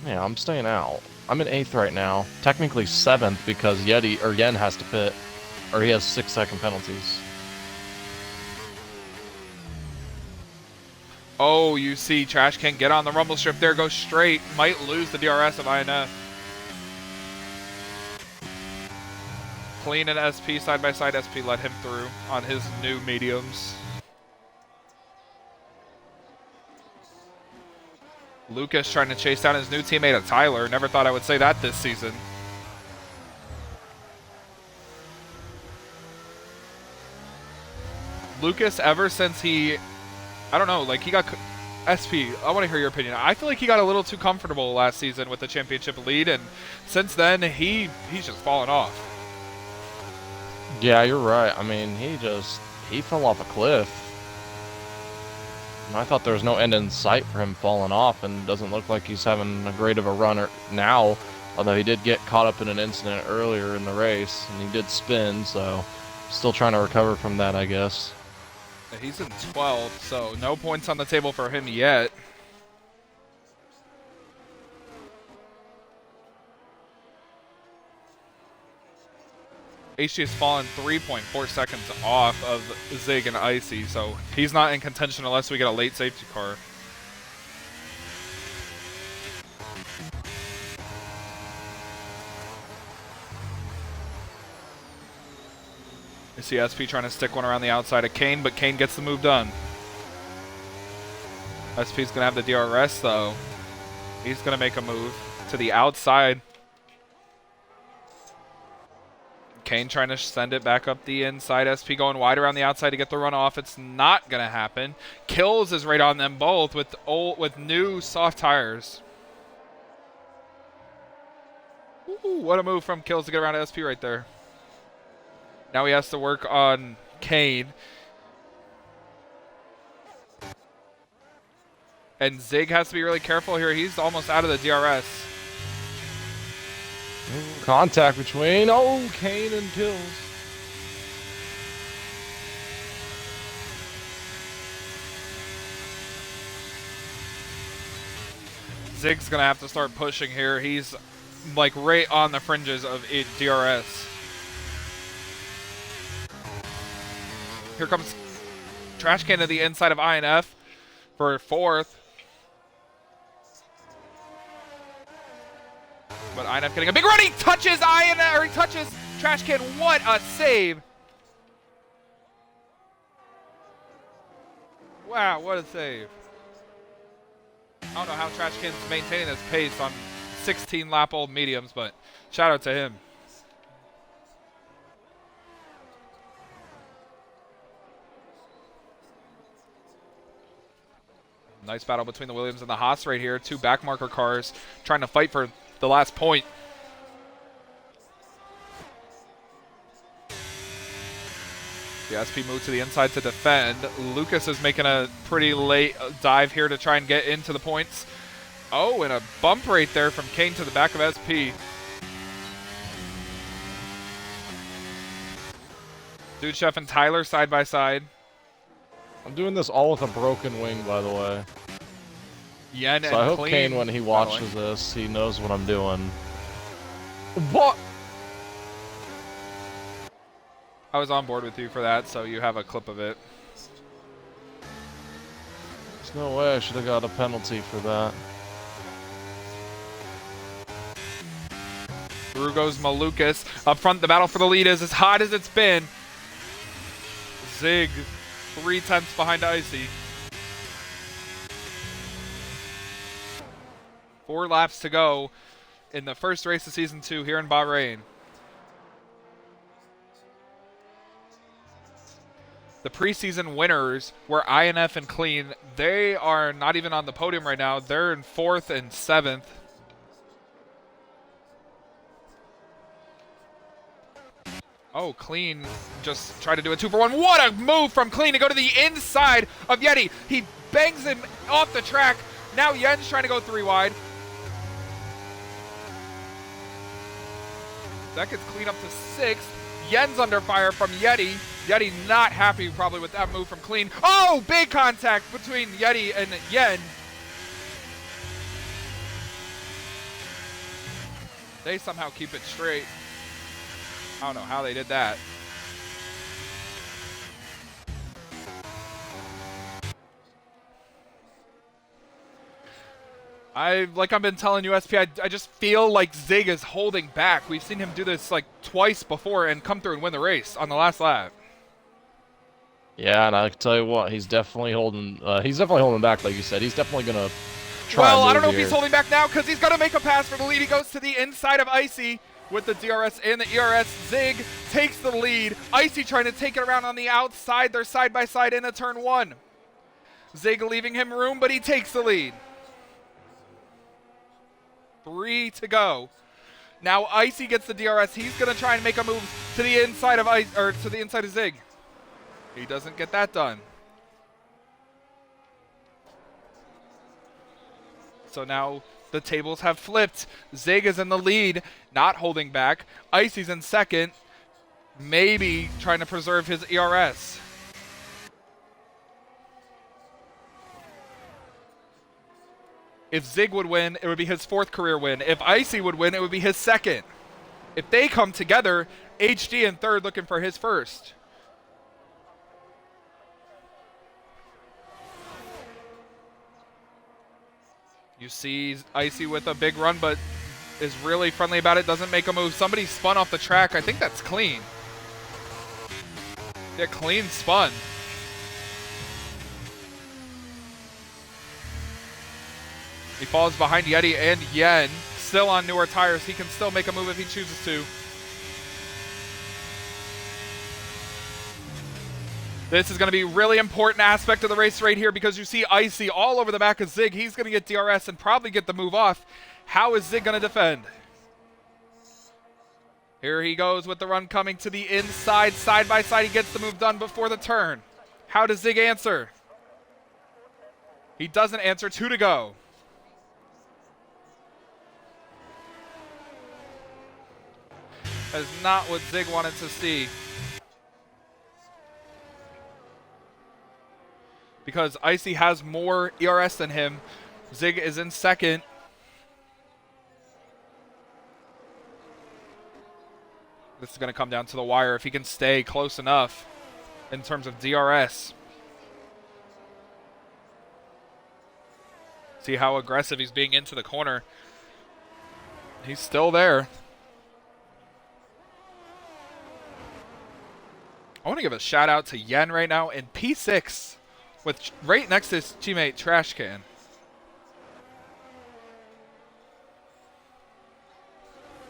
Yeah, I'm staying out. I'm in 8th right now. Technically 7th because Yen has to pit, or he has 6-second penalties. Oh, you see Trash Can get on the rumble strip there, go straight. Might lose the DRS of INF. Clean and SP side by side. SP let him through on his new mediums. Lucas trying to chase down his new teammate Tyler. Never thought I would say that this season. Lucas, ever since he, I don't know, like he got, SP, I want to hear your opinion. I feel like he got a little too comfortable last season with the championship lead, and since then, he's just fallen off. Yeah, you're right. I mean, he fell off a cliff. And I thought there was no end in sight for him falling off, and doesn't look like he's having a great of a run now, although he did get caught up in an incident earlier in the race, and he did spin, so still trying to recover from that, I guess. He's in 12th, so no points on the table for him yet. HG has fallen 3.4 seconds off of Zig and Icy, so he's not in contention unless we get a late safety car. You see SP trying to stick one around the outside of Kane, but Kane gets the move done. SP's going to have the DRS, though. He's going to make a move to the outside. Kane trying to send it back up the inside. SP going wide around the outside to get the run off. It's not going to happen. Kills is right on them both with new soft tires. Ooh, what a move from Kills to get around SP right there. Now he has to work on Kane. And Zig has to be really careful here. He's almost out of the DRS. Contact between, Kane and Kills. Zig's going to have to start pushing here. He's like right on the fringes of DRS. Here comes Trash Can to the inside of INF for 4th. But INF getting a big run. He touches INF, or he touches Trash Can. What a save. Wow, what a save. I don't know how Trash Can's maintaining this pace on 16 lap old mediums, but shout out to him. Nice battle between the Williams and the Haas right here. Two backmarker cars trying to fight for the last point. The SP moved to the inside to defend. Lucas is making a pretty late dive here to try and get into the points. Oh, and a bump right there from Kane to the back of SP. Dude Chef and Tyler side by side. I'm doing this all with a broken wing, by the way. Yen so and I hope Clean, Kane, when he watches this, he knows what I'm doing. What? I was on board with you for that, so you have a clip of it. There's no way I should have got a penalty for that. Through goes Malukas. Up front, the battle for the lead is as hot as it's been. Zig 3/10 behind Icy. 4 laps to go in the first race of Season 2 here in Bahrain. The preseason winners were INF and Clean. They are not even on the podium right now. They're in 4th and 7th. Oh, Clean just tried to do a 2-for-1. What a move from Clean to go to the inside of Yeti. He bangs him off the track. Now Yen's trying to go 3 wide. That gets Clean up to 6th. Yen's under fire from Yeti. Yeti not happy probably with that move from Clean. Oh, big contact between Yeti and Yen. They somehow keep it straight. I don't know how they did that. Like I've been telling you, SP, I just feel like Zig is holding back. We've seen him do this like twice before and come through and win the race on the last lap. Yeah, and I can tell you what, he's definitely holding back, like you said. He's definitely gonna try. Well, I don't know here. if he's holding back now because he's gonna make a pass for the lead. He goes to the inside of Icy with the DRS and the ERS. Zig takes the lead. Icy trying to take it around on the outside. They're side by side into turn 1. Zig leaving him room, but he takes the lead. 3 to go. Now Icy gets the DRS. He's gonna try and make a move to the inside of Zig. He doesn't get that done. So now the tables have flipped. Zig is in the lead, not holding back. Icy's in second, maybe trying to preserve his ERS. If Zig would win, it would be his 4th career win. If Icy would win, it would be his 2nd. If they come together, HD in 3rd looking for his 1st. You see Icy with a big run, but is really friendly about it, doesn't make a move. Somebody spun off the track. I think that's clean. Yeah, clean spun. He falls behind Yeti and Yen. Still on newer tires. He can still make a move if he chooses to. This is going to be a really important aspect of the race right here because you see Icy all over the back of Zig. He's going to get DRS and probably get the move off. How is Zig going to defend? Here he goes with the run coming to the inside, side by side. He gets the move done before the turn. How does Zig answer? He doesn't answer. 2 to go. That is not what Zig wanted to see. Because Icy has more ERS than him. Zig is in second. This is going to come down to the wire if he can stay close enough in terms of DRS. See how aggressive he's being into the corner. He's still there. I want to give a shout out to Yen right now in P6 with right next to his teammate Trash Can.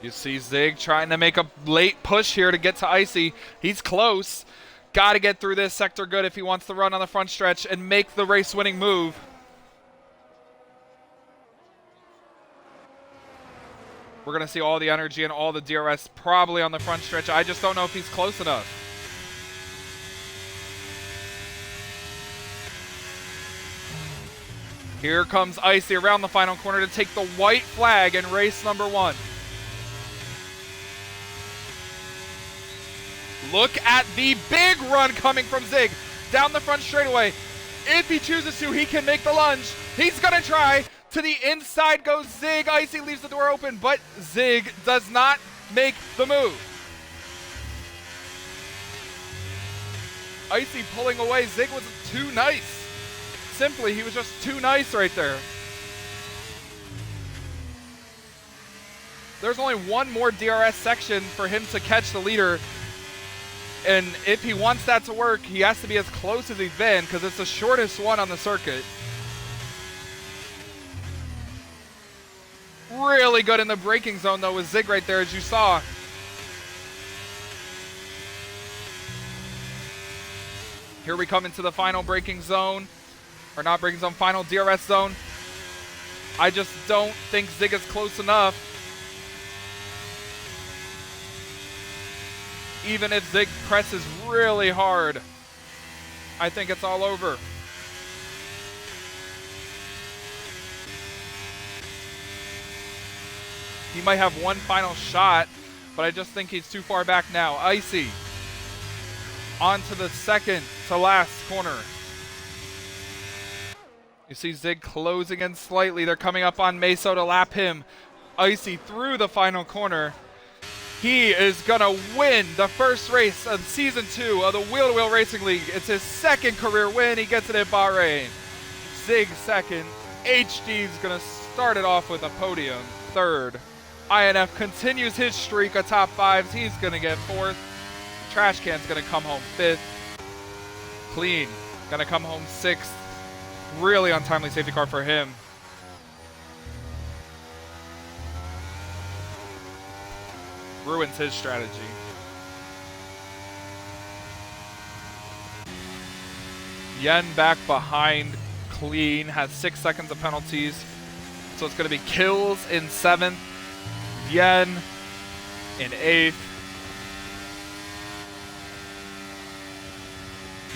You see Zig trying to make a late push here to get to Icy. He's close. Got to get through this sector good if he wants to run on the front stretch and make the race-winning move. We're going to see all the energy and all the DRS probably on the front stretch. I just don't know if he's close enough. Here comes Icy around the final corner to take the white flag in race number 1. Look at the big run coming from Zig down the front straightaway. If he chooses to, he can make the lunge. He's going to try. To the inside goes Zig. Icy leaves the door open, but Zig does not make the move. Icy pulling away. Zig was too nice. Simply, he was just too nice right there. There's only one more DRS section for him to catch the leader. And if he wants that to work, he has to be as close as he's been because it's the shortest one on the circuit. Really good in the braking zone, though, with Zig right there, as you saw. Here we come into the final braking zone. Or not braking zone, final DRS zone. I just don't think Zig is close enough. Even if Zig presses really hard, I think it's all over. He might have one final shot, but I just think he's too far back now. Icy on to the second to last corner. You see Zig closing in slightly. They're coming up on Meso to lap him. Icy through the final corner. He is going to win the first race of Season 2 of the Wheel-to-Wheel Racing League. It's his second career win. He gets it at Bahrain. Zig second. HD's going to started off with a podium, third. INF continues his streak of top fives. He's going to get fourth. Trash Can's going to come home fifth. Clean going to come home sixth. Really untimely safety car for him. Ruins his strategy. Yen back behind Clean, has 6 seconds of penalties. So it's going to be Kills in 7th, Yen in 8th,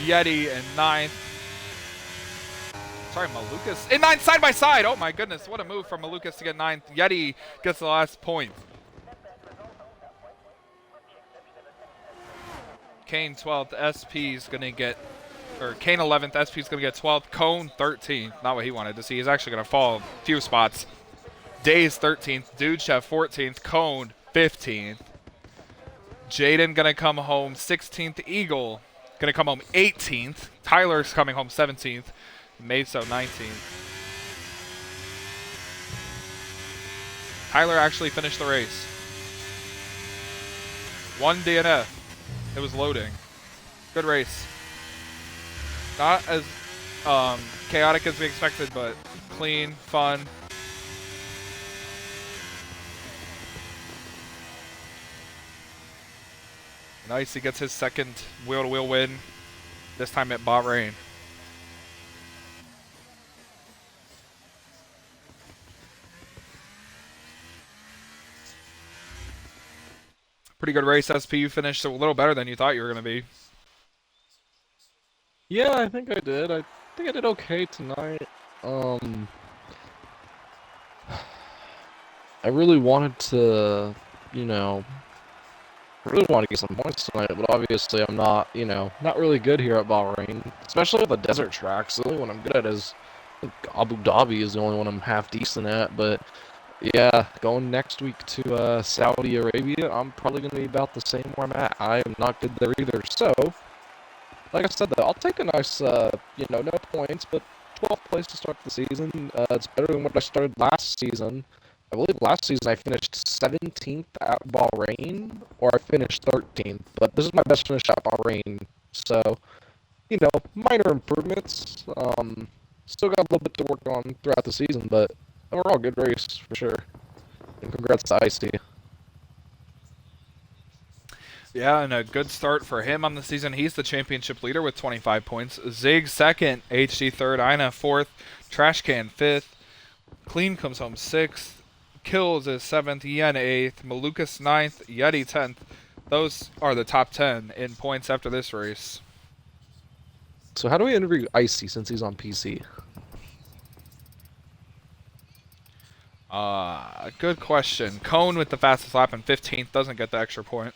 Yeti in 9th. Sorry, Malukas in 9th, side by side. Oh my goodness, what a move from Malukas to get 9th. Yeti gets the last point. Kane 12th, SP's going to get, or Kane 11th, SP's going to get 12th, Cone 13th. Not what he wanted to see. He's actually going to fall a few spots. Days 13th, Dudeshev 14th, Cone 15th. Jaden going to come home 16th, Eagle going to come home 18th. Tyler's coming home 17th, Meso 19th. Tyler actually finished the race. 1 DNF. It was loading. Good race. Not as chaotic as we expected, but clean, fun. Nice, he gets his second wheel-to-wheel win, this time at Bahrain. Pretty good race, SP. You finished a little better than you thought you were going to be. Yeah, I think I did. I think I did okay tonight. I really wanted to, I really wanted to get some points tonight, but obviously I'm not, not really good here at Bahrain, especially with the desert tracks. The only one I'm good at is, I think Abu Dhabi is the only one I'm half decent at, but yeah, going next week to Saudi Arabia, I'm probably going to be about the same where I'm at. I am not good there either, so, like I said, though, I'll take a nice, no points, but 12th place to start the season. It's better than what I started last season. I believe last season I finished 17th at Bahrain, or I finished 13th, but this is my best finish at Bahrain, so, minor improvements. Still got a little bit to work on throughout the season, but overall, good race, for sure. And congrats to Icy. Yeah, and a good start for him on the season. He's the championship leader with 25 points. Zig second, HD third, Ina fourth, Trash Can fifth, Clean comes home sixth, Kills is 7th, Yen 8th, Malukas 9th, Yeti 10th. Those are the top 10 in points after this race. So how do we interview Icy since he's on PC? Good question. Cone with the fastest lap in 15th doesn't get the extra point.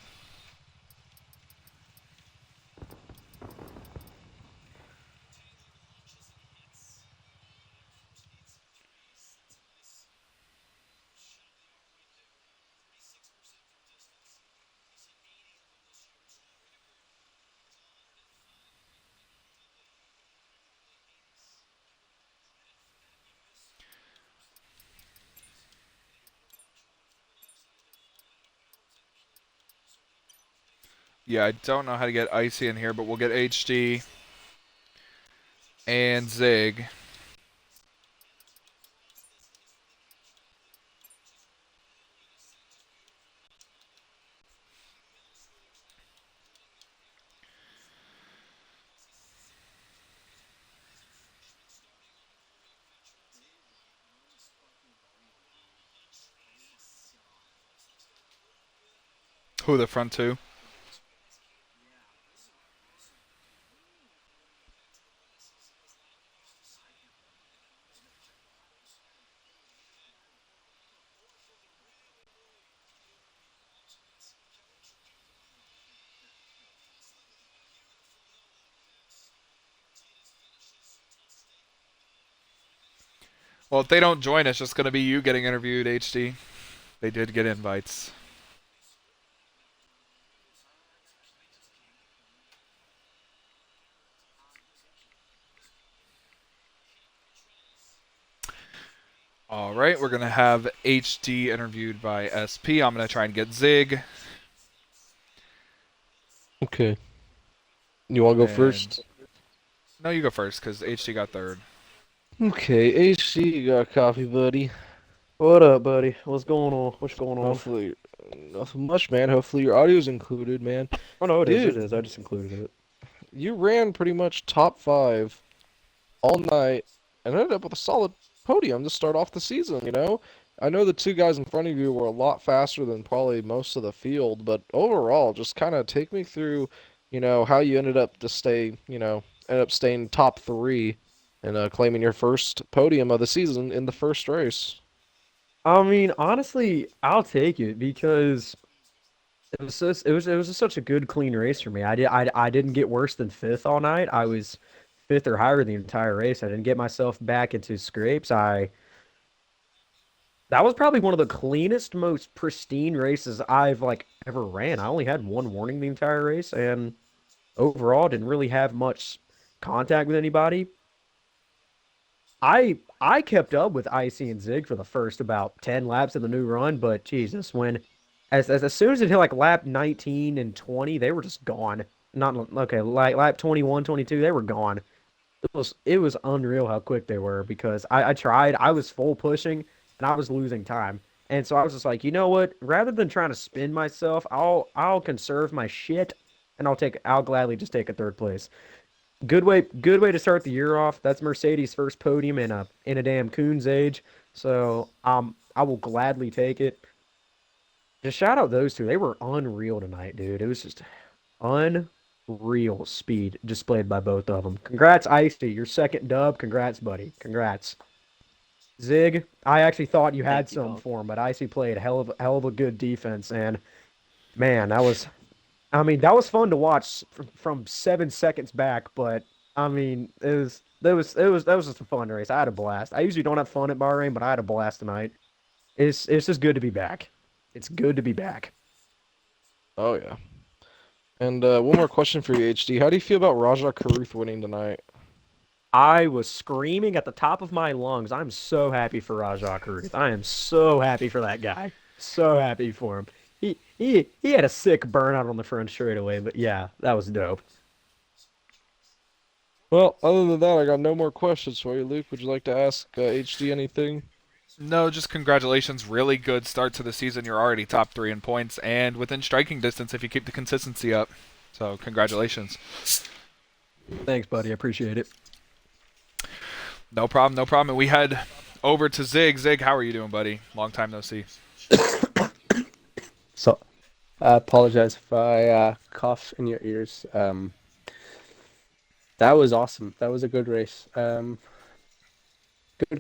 Yeah, I don't know how to get Icy in here, but we'll get HD and Zig. Who are the front two? Well, if they don't join, it's just going to be you getting interviewed, HD. They did get invites. All right, we're gonna have HD interviewed by SP. I'm gonna try and get Zig, Okay. You want to go and first? no, you go first because HD got third. Okay, HC, you got coffee, buddy. What up, buddy? What's going on? What's going on? Hopefully, nothing much, man. Hopefully your audio's included, man. Oh no, it is. It Dude, is. I just included it. you ran pretty much top five all night and ended up with a solid podium to start off the season, you know? I know the two guys in front of you were a lot faster than probably most of the field, but overall, just kind of take me through, how you ended up to stay, ended up staying top three and claiming your first podium of the season in the first race. I mean, honestly, I'll take it because it was just such a good clean race for me. I didn't get worse than fifth all night. I was fifth or higher the entire race. I didn't get myself back into scrapes. I That was probably one of the cleanest, most pristine races I've like ever ran. I only had one warning the entire race, and overall didn't really have much contact with anybody. I kept up with Icy and Zig for the first about 10 laps of the new run, but Jesus, when as soon as it hit like lap 19 and 20, they were just gone. Not okay, like lap 21, 22, they were gone. It was unreal how quick they were because I tried, I was full pushing and I was losing time. And so I was just like, you know what? Rather than trying to spin myself, I'll conserve my shit and I'll gladly just take a third place. Good way to start the year off. That's Mercedes' first podium in a damn coon's age. So I will gladly take it. Just shout out those two. They were unreal tonight, dude. It was just unreal speed displayed by both of them. Congrats, Icy, your second dub. Congrats, buddy. Congrats. Zig, I actually thought you had Thank you, some dog. for him, but Icy played hell of a good defense, and man, that was fun to watch from 7 seconds back, but I mean, that was just a fun race. I had a blast. I usually don't have fun at Bahrain, but I had a blast tonight. It's just good to be back. It's good to be back. Oh, yeah. And one more question for you, HD. How do you feel about Raja Karuth winning tonight? I was screaming at the top of my lungs. I'm so happy for Rajah Caruth. I am so happy for that guy. So happy for him. He had a sick burnout on the front straightaway, but yeah, that was dope. Well, other than that, I got no more questions for you, Luke. Would you like to ask HD anything? No, just congratulations. Really good start to the season. You're already top three in points and within striking distance if you keep the consistency up. So, congratulations. Thanks, buddy. I appreciate it. No problem, no problem. And we head over to Zig. Zig, how are you doing, buddy? Long time no see. So, I apologize if I cough in your ears. That was awesome. That was a good race. Good,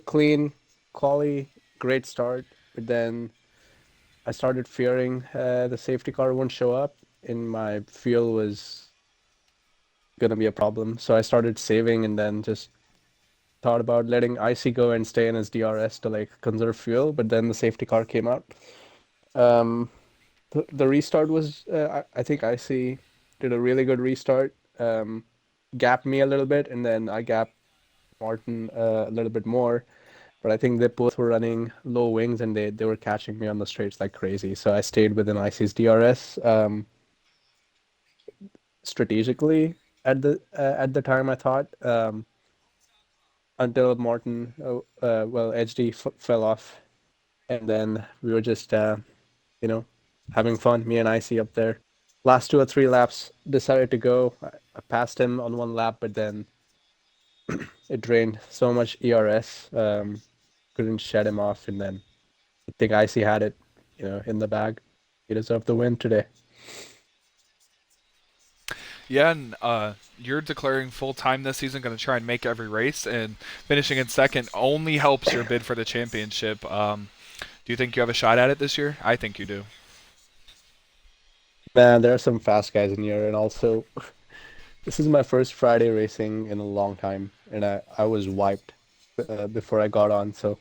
clean, quality, great start. But then I started fearing the safety car wouldn't show up, and my fuel was gonna be a problem. So I started saving, and then just thought about letting Icy go and stay in his DRS to like conserve fuel. But then the safety car came out. Um, the restart was, I think Icy did a really good restart. Gapped me a little bit, and then I gapped Martin a little bit more. But I think they both were running low wings, and they were catching me on the straights like crazy. So I stayed within Icy's DRS strategically at the time, I thought, until Martin, well, HD fell off, and then we were just you know, having fun, me and Icy up there. Last 2 or 3 laps, decided to go. I passed him on one lap, but then it drained so much ERS, couldn't shed him off, and then I think Icy had it, in the bag. He deserved the win today. Yeah, and you're declaring full time this season, going to try and make every race, and finishing in second only helps your bid for the championship. Do you think you have a shot at it this year? I think you do. Man, there are some fast guys in here, and also this is my first Friday racing in a long time, and I was wiped before I got on, so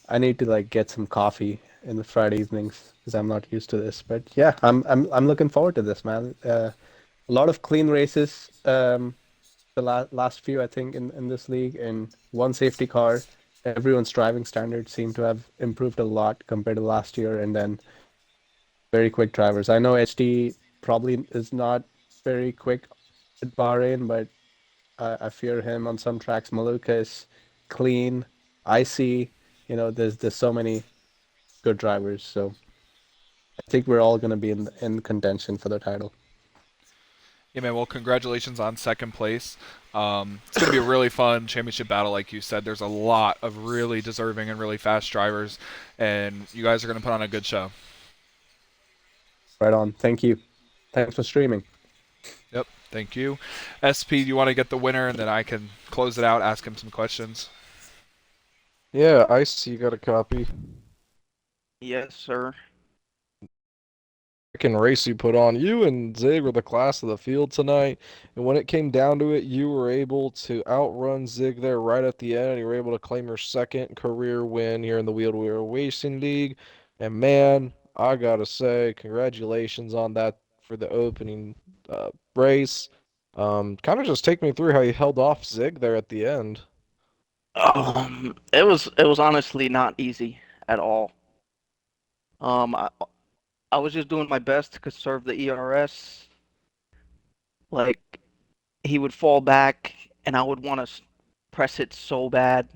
I need to like get some coffee in the Friday evenings because I'm not used to this. But yeah, I'm looking forward to this, man. A lot of clean races, the last few I think in this league, and one safety car, everyone's driving standards seem to have improved a lot compared to last year, and then very quick drivers. I know HD probably is not very quick at Bahrain, but I fear him on some tracks. Malukas, clean, icy. There's so many good drivers. So I think we're all going to be in contention for the title. Yeah, man. Well, congratulations on second place. It's going to be a really fun championship battle, like you said. There's a lot of really deserving and really fast drivers, and you guys are going to put on a good show. Right on. Thank you. Thanks for streaming. Yep. Thank you. SP, do you want to get the winner, and then I can close it out, ask him some questions? Yeah, Ice, you got a copy. Yes, sir. Freaking race you put on. You and Zig were the class of the field tonight, and when it came down to it, you were able to outrun Zig there right at the end, and you were able to claim your second career win here in the Wheel to Wheel Racing League. And man, I gotta say, congratulations on that for the opening race. Kind of just take me through how you held off Zig there at the end. It was honestly not easy at all. I was just doing my best to conserve the ERS. Like he would fall back, and I would want to press it so bad,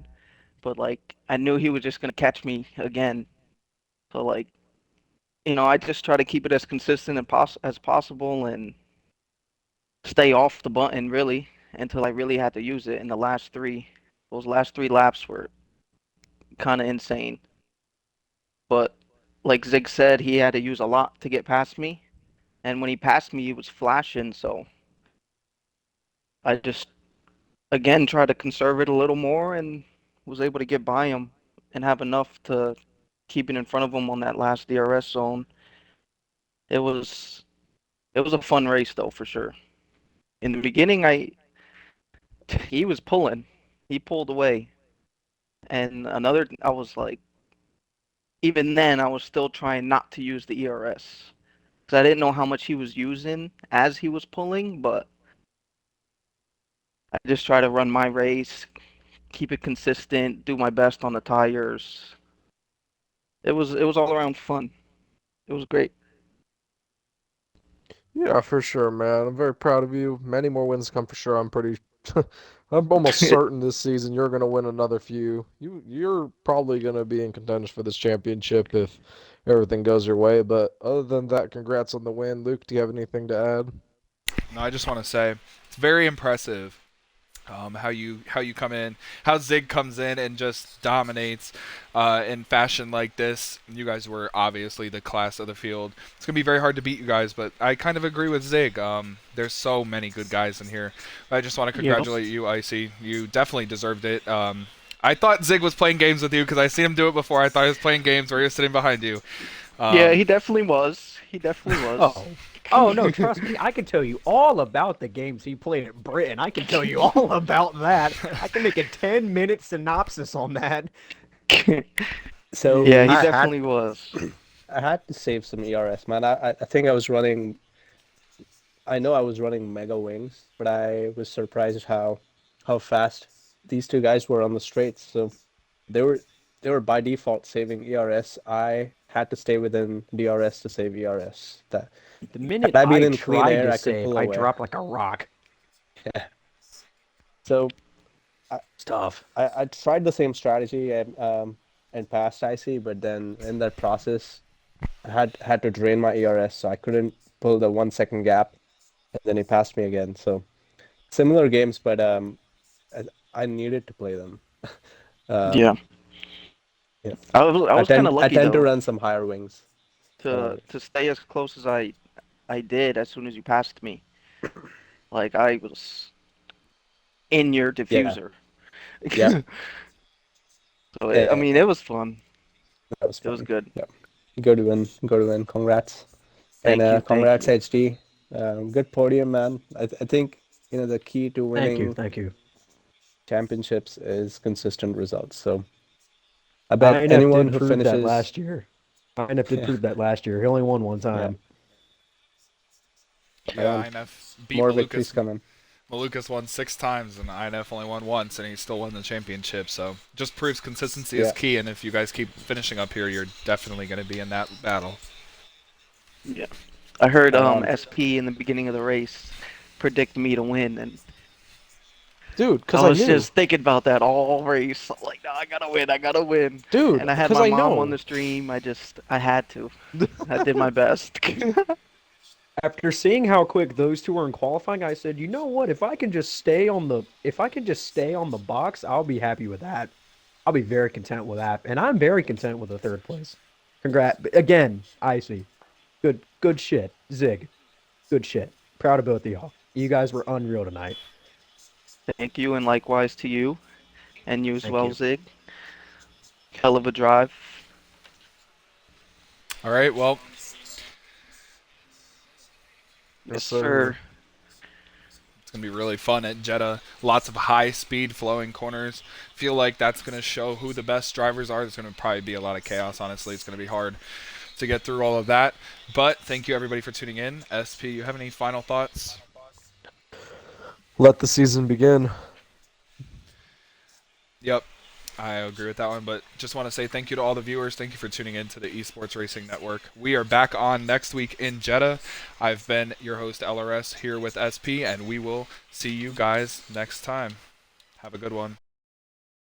but like I knew he was just gonna catch me again. So like, I just try to keep it as consistent as possible and stay off the button really until I really had to use it. In the last three, those last three laps were kind of insane. But like Zig said, he had to use a lot to get past me. And when he passed me, he was flashing. So I just, again, tried to conserve it a little more and was able to get by him and have enough to keep it in front of him on that last DRS zone. It was a fun race though, for sure. In the beginning, he was pulling. He pulled away. And I was like, even then, I was still trying not to use the ERS. Because I didn't know how much he was using as he was pulling, but I just try to run my race, keep it consistent, do my best on the tires. It was all around fun. It was great. Yeah, for sure, man. I'm very proud of you. Many more wins come for sure. I'm almost certain this season you're gonna win another few. You're probably gonna be in contention for this championship if everything goes your way. But other than that, congrats on the win. Luke, do you have anything to add? No, I just want to say it's very impressive how you come in, how Zig comes in and just dominates in fashion like this. You guys were obviously the class of the field. It's gonna be very hard to beat you guys, but I kind of agree with Zig. There's so many good guys in here. I just want to congratulate you, Icy. You definitely deserved it. I thought Zig was playing games with you because I seen him do it before. I thought he was playing games where he was sitting behind you. Yeah, he definitely was. He definitely was. Oh no, trust me, I can tell you all about the games he played at Britain. I can tell you all about that. I can make a 10-minute synopsis on that. So Yeah, he definitely was. I had to save some ERS, man. I think I was running. I know I was running Mega Wings, but I was surprised how fast these two guys were on the straights. So they were by default saving ERS. I had to stay within DRS to save ERS. The minute Had I been I in clean tried air, to I could save, pull I away. dropped like a rock. Yeah. So Stuff. I tried the same strategy and passed IC, but then in that process, I had to drain my ERS, so I couldn't pull the 1 second gap, and then he passed me again. So similar games, but I needed to play them. Yeah. Yeah. I was kind of I lucky tend to though run some higher wings. to stay as close as I did as soon as you passed me. Like I was in your diffuser. Yeah. So I Yeah, mean, it was fun. that was It was fun. good. Yeah. Go to win. Go to win. Congrats. Thank you. Thank Congrats, you. HD. Good podium, man. I think the key to Thank you, winning thank you. championships is consistent results. So I bet INF anyone did who prove that finishes, last year. INF did yeah, prove that last year. He only won one yeah, time. Yeah, on. INF beat More Malukas. victories coming. Well, Lucas won 6 times, and INF only won once, and he still won the championship. So just proves consistency is Yeah. key. And if you guys keep finishing up here, you're definitely going to be in that battle. Yeah. I heard Right on. SP in the beginning of the race predict me to win, and Dude, because I I was knew. just thinking about that all race. I'm like, no, I gotta win, I gotta win. Dude, And I had because my I mom know. on the stream. I had to. I did my best. After seeing how quick those two were in qualifying, I said, you know what? If I can just stay on the box, I'll be happy with that. I'll be very content with that, and I'm very content with the third place. Congrats again, Icy. Good shit. Zig, good shit. Proud of both of y'all. You guys were unreal tonight. Thank you, and likewise to you, and you as Thank well, you. Zig. Hell of a drive. All right, well, Yes, sir. it's going to be really fun at Jeddah. Lots of high-speed flowing corners. Feel like that's going to show who the best drivers are. There's going to probably be a lot of chaos, honestly. It's going to be hard to get through all of that. But thank you, everybody, for tuning in. SP, you have any final thoughts? Let the season begin. Yep, I agree with that one, but just want to say thank you to all the viewers. Thank you for tuning in to the Esports Racing Network. We are back on next week in Jeddah. I've been your host, LRS, here with SP, and we will see you guys next time. Have a good one.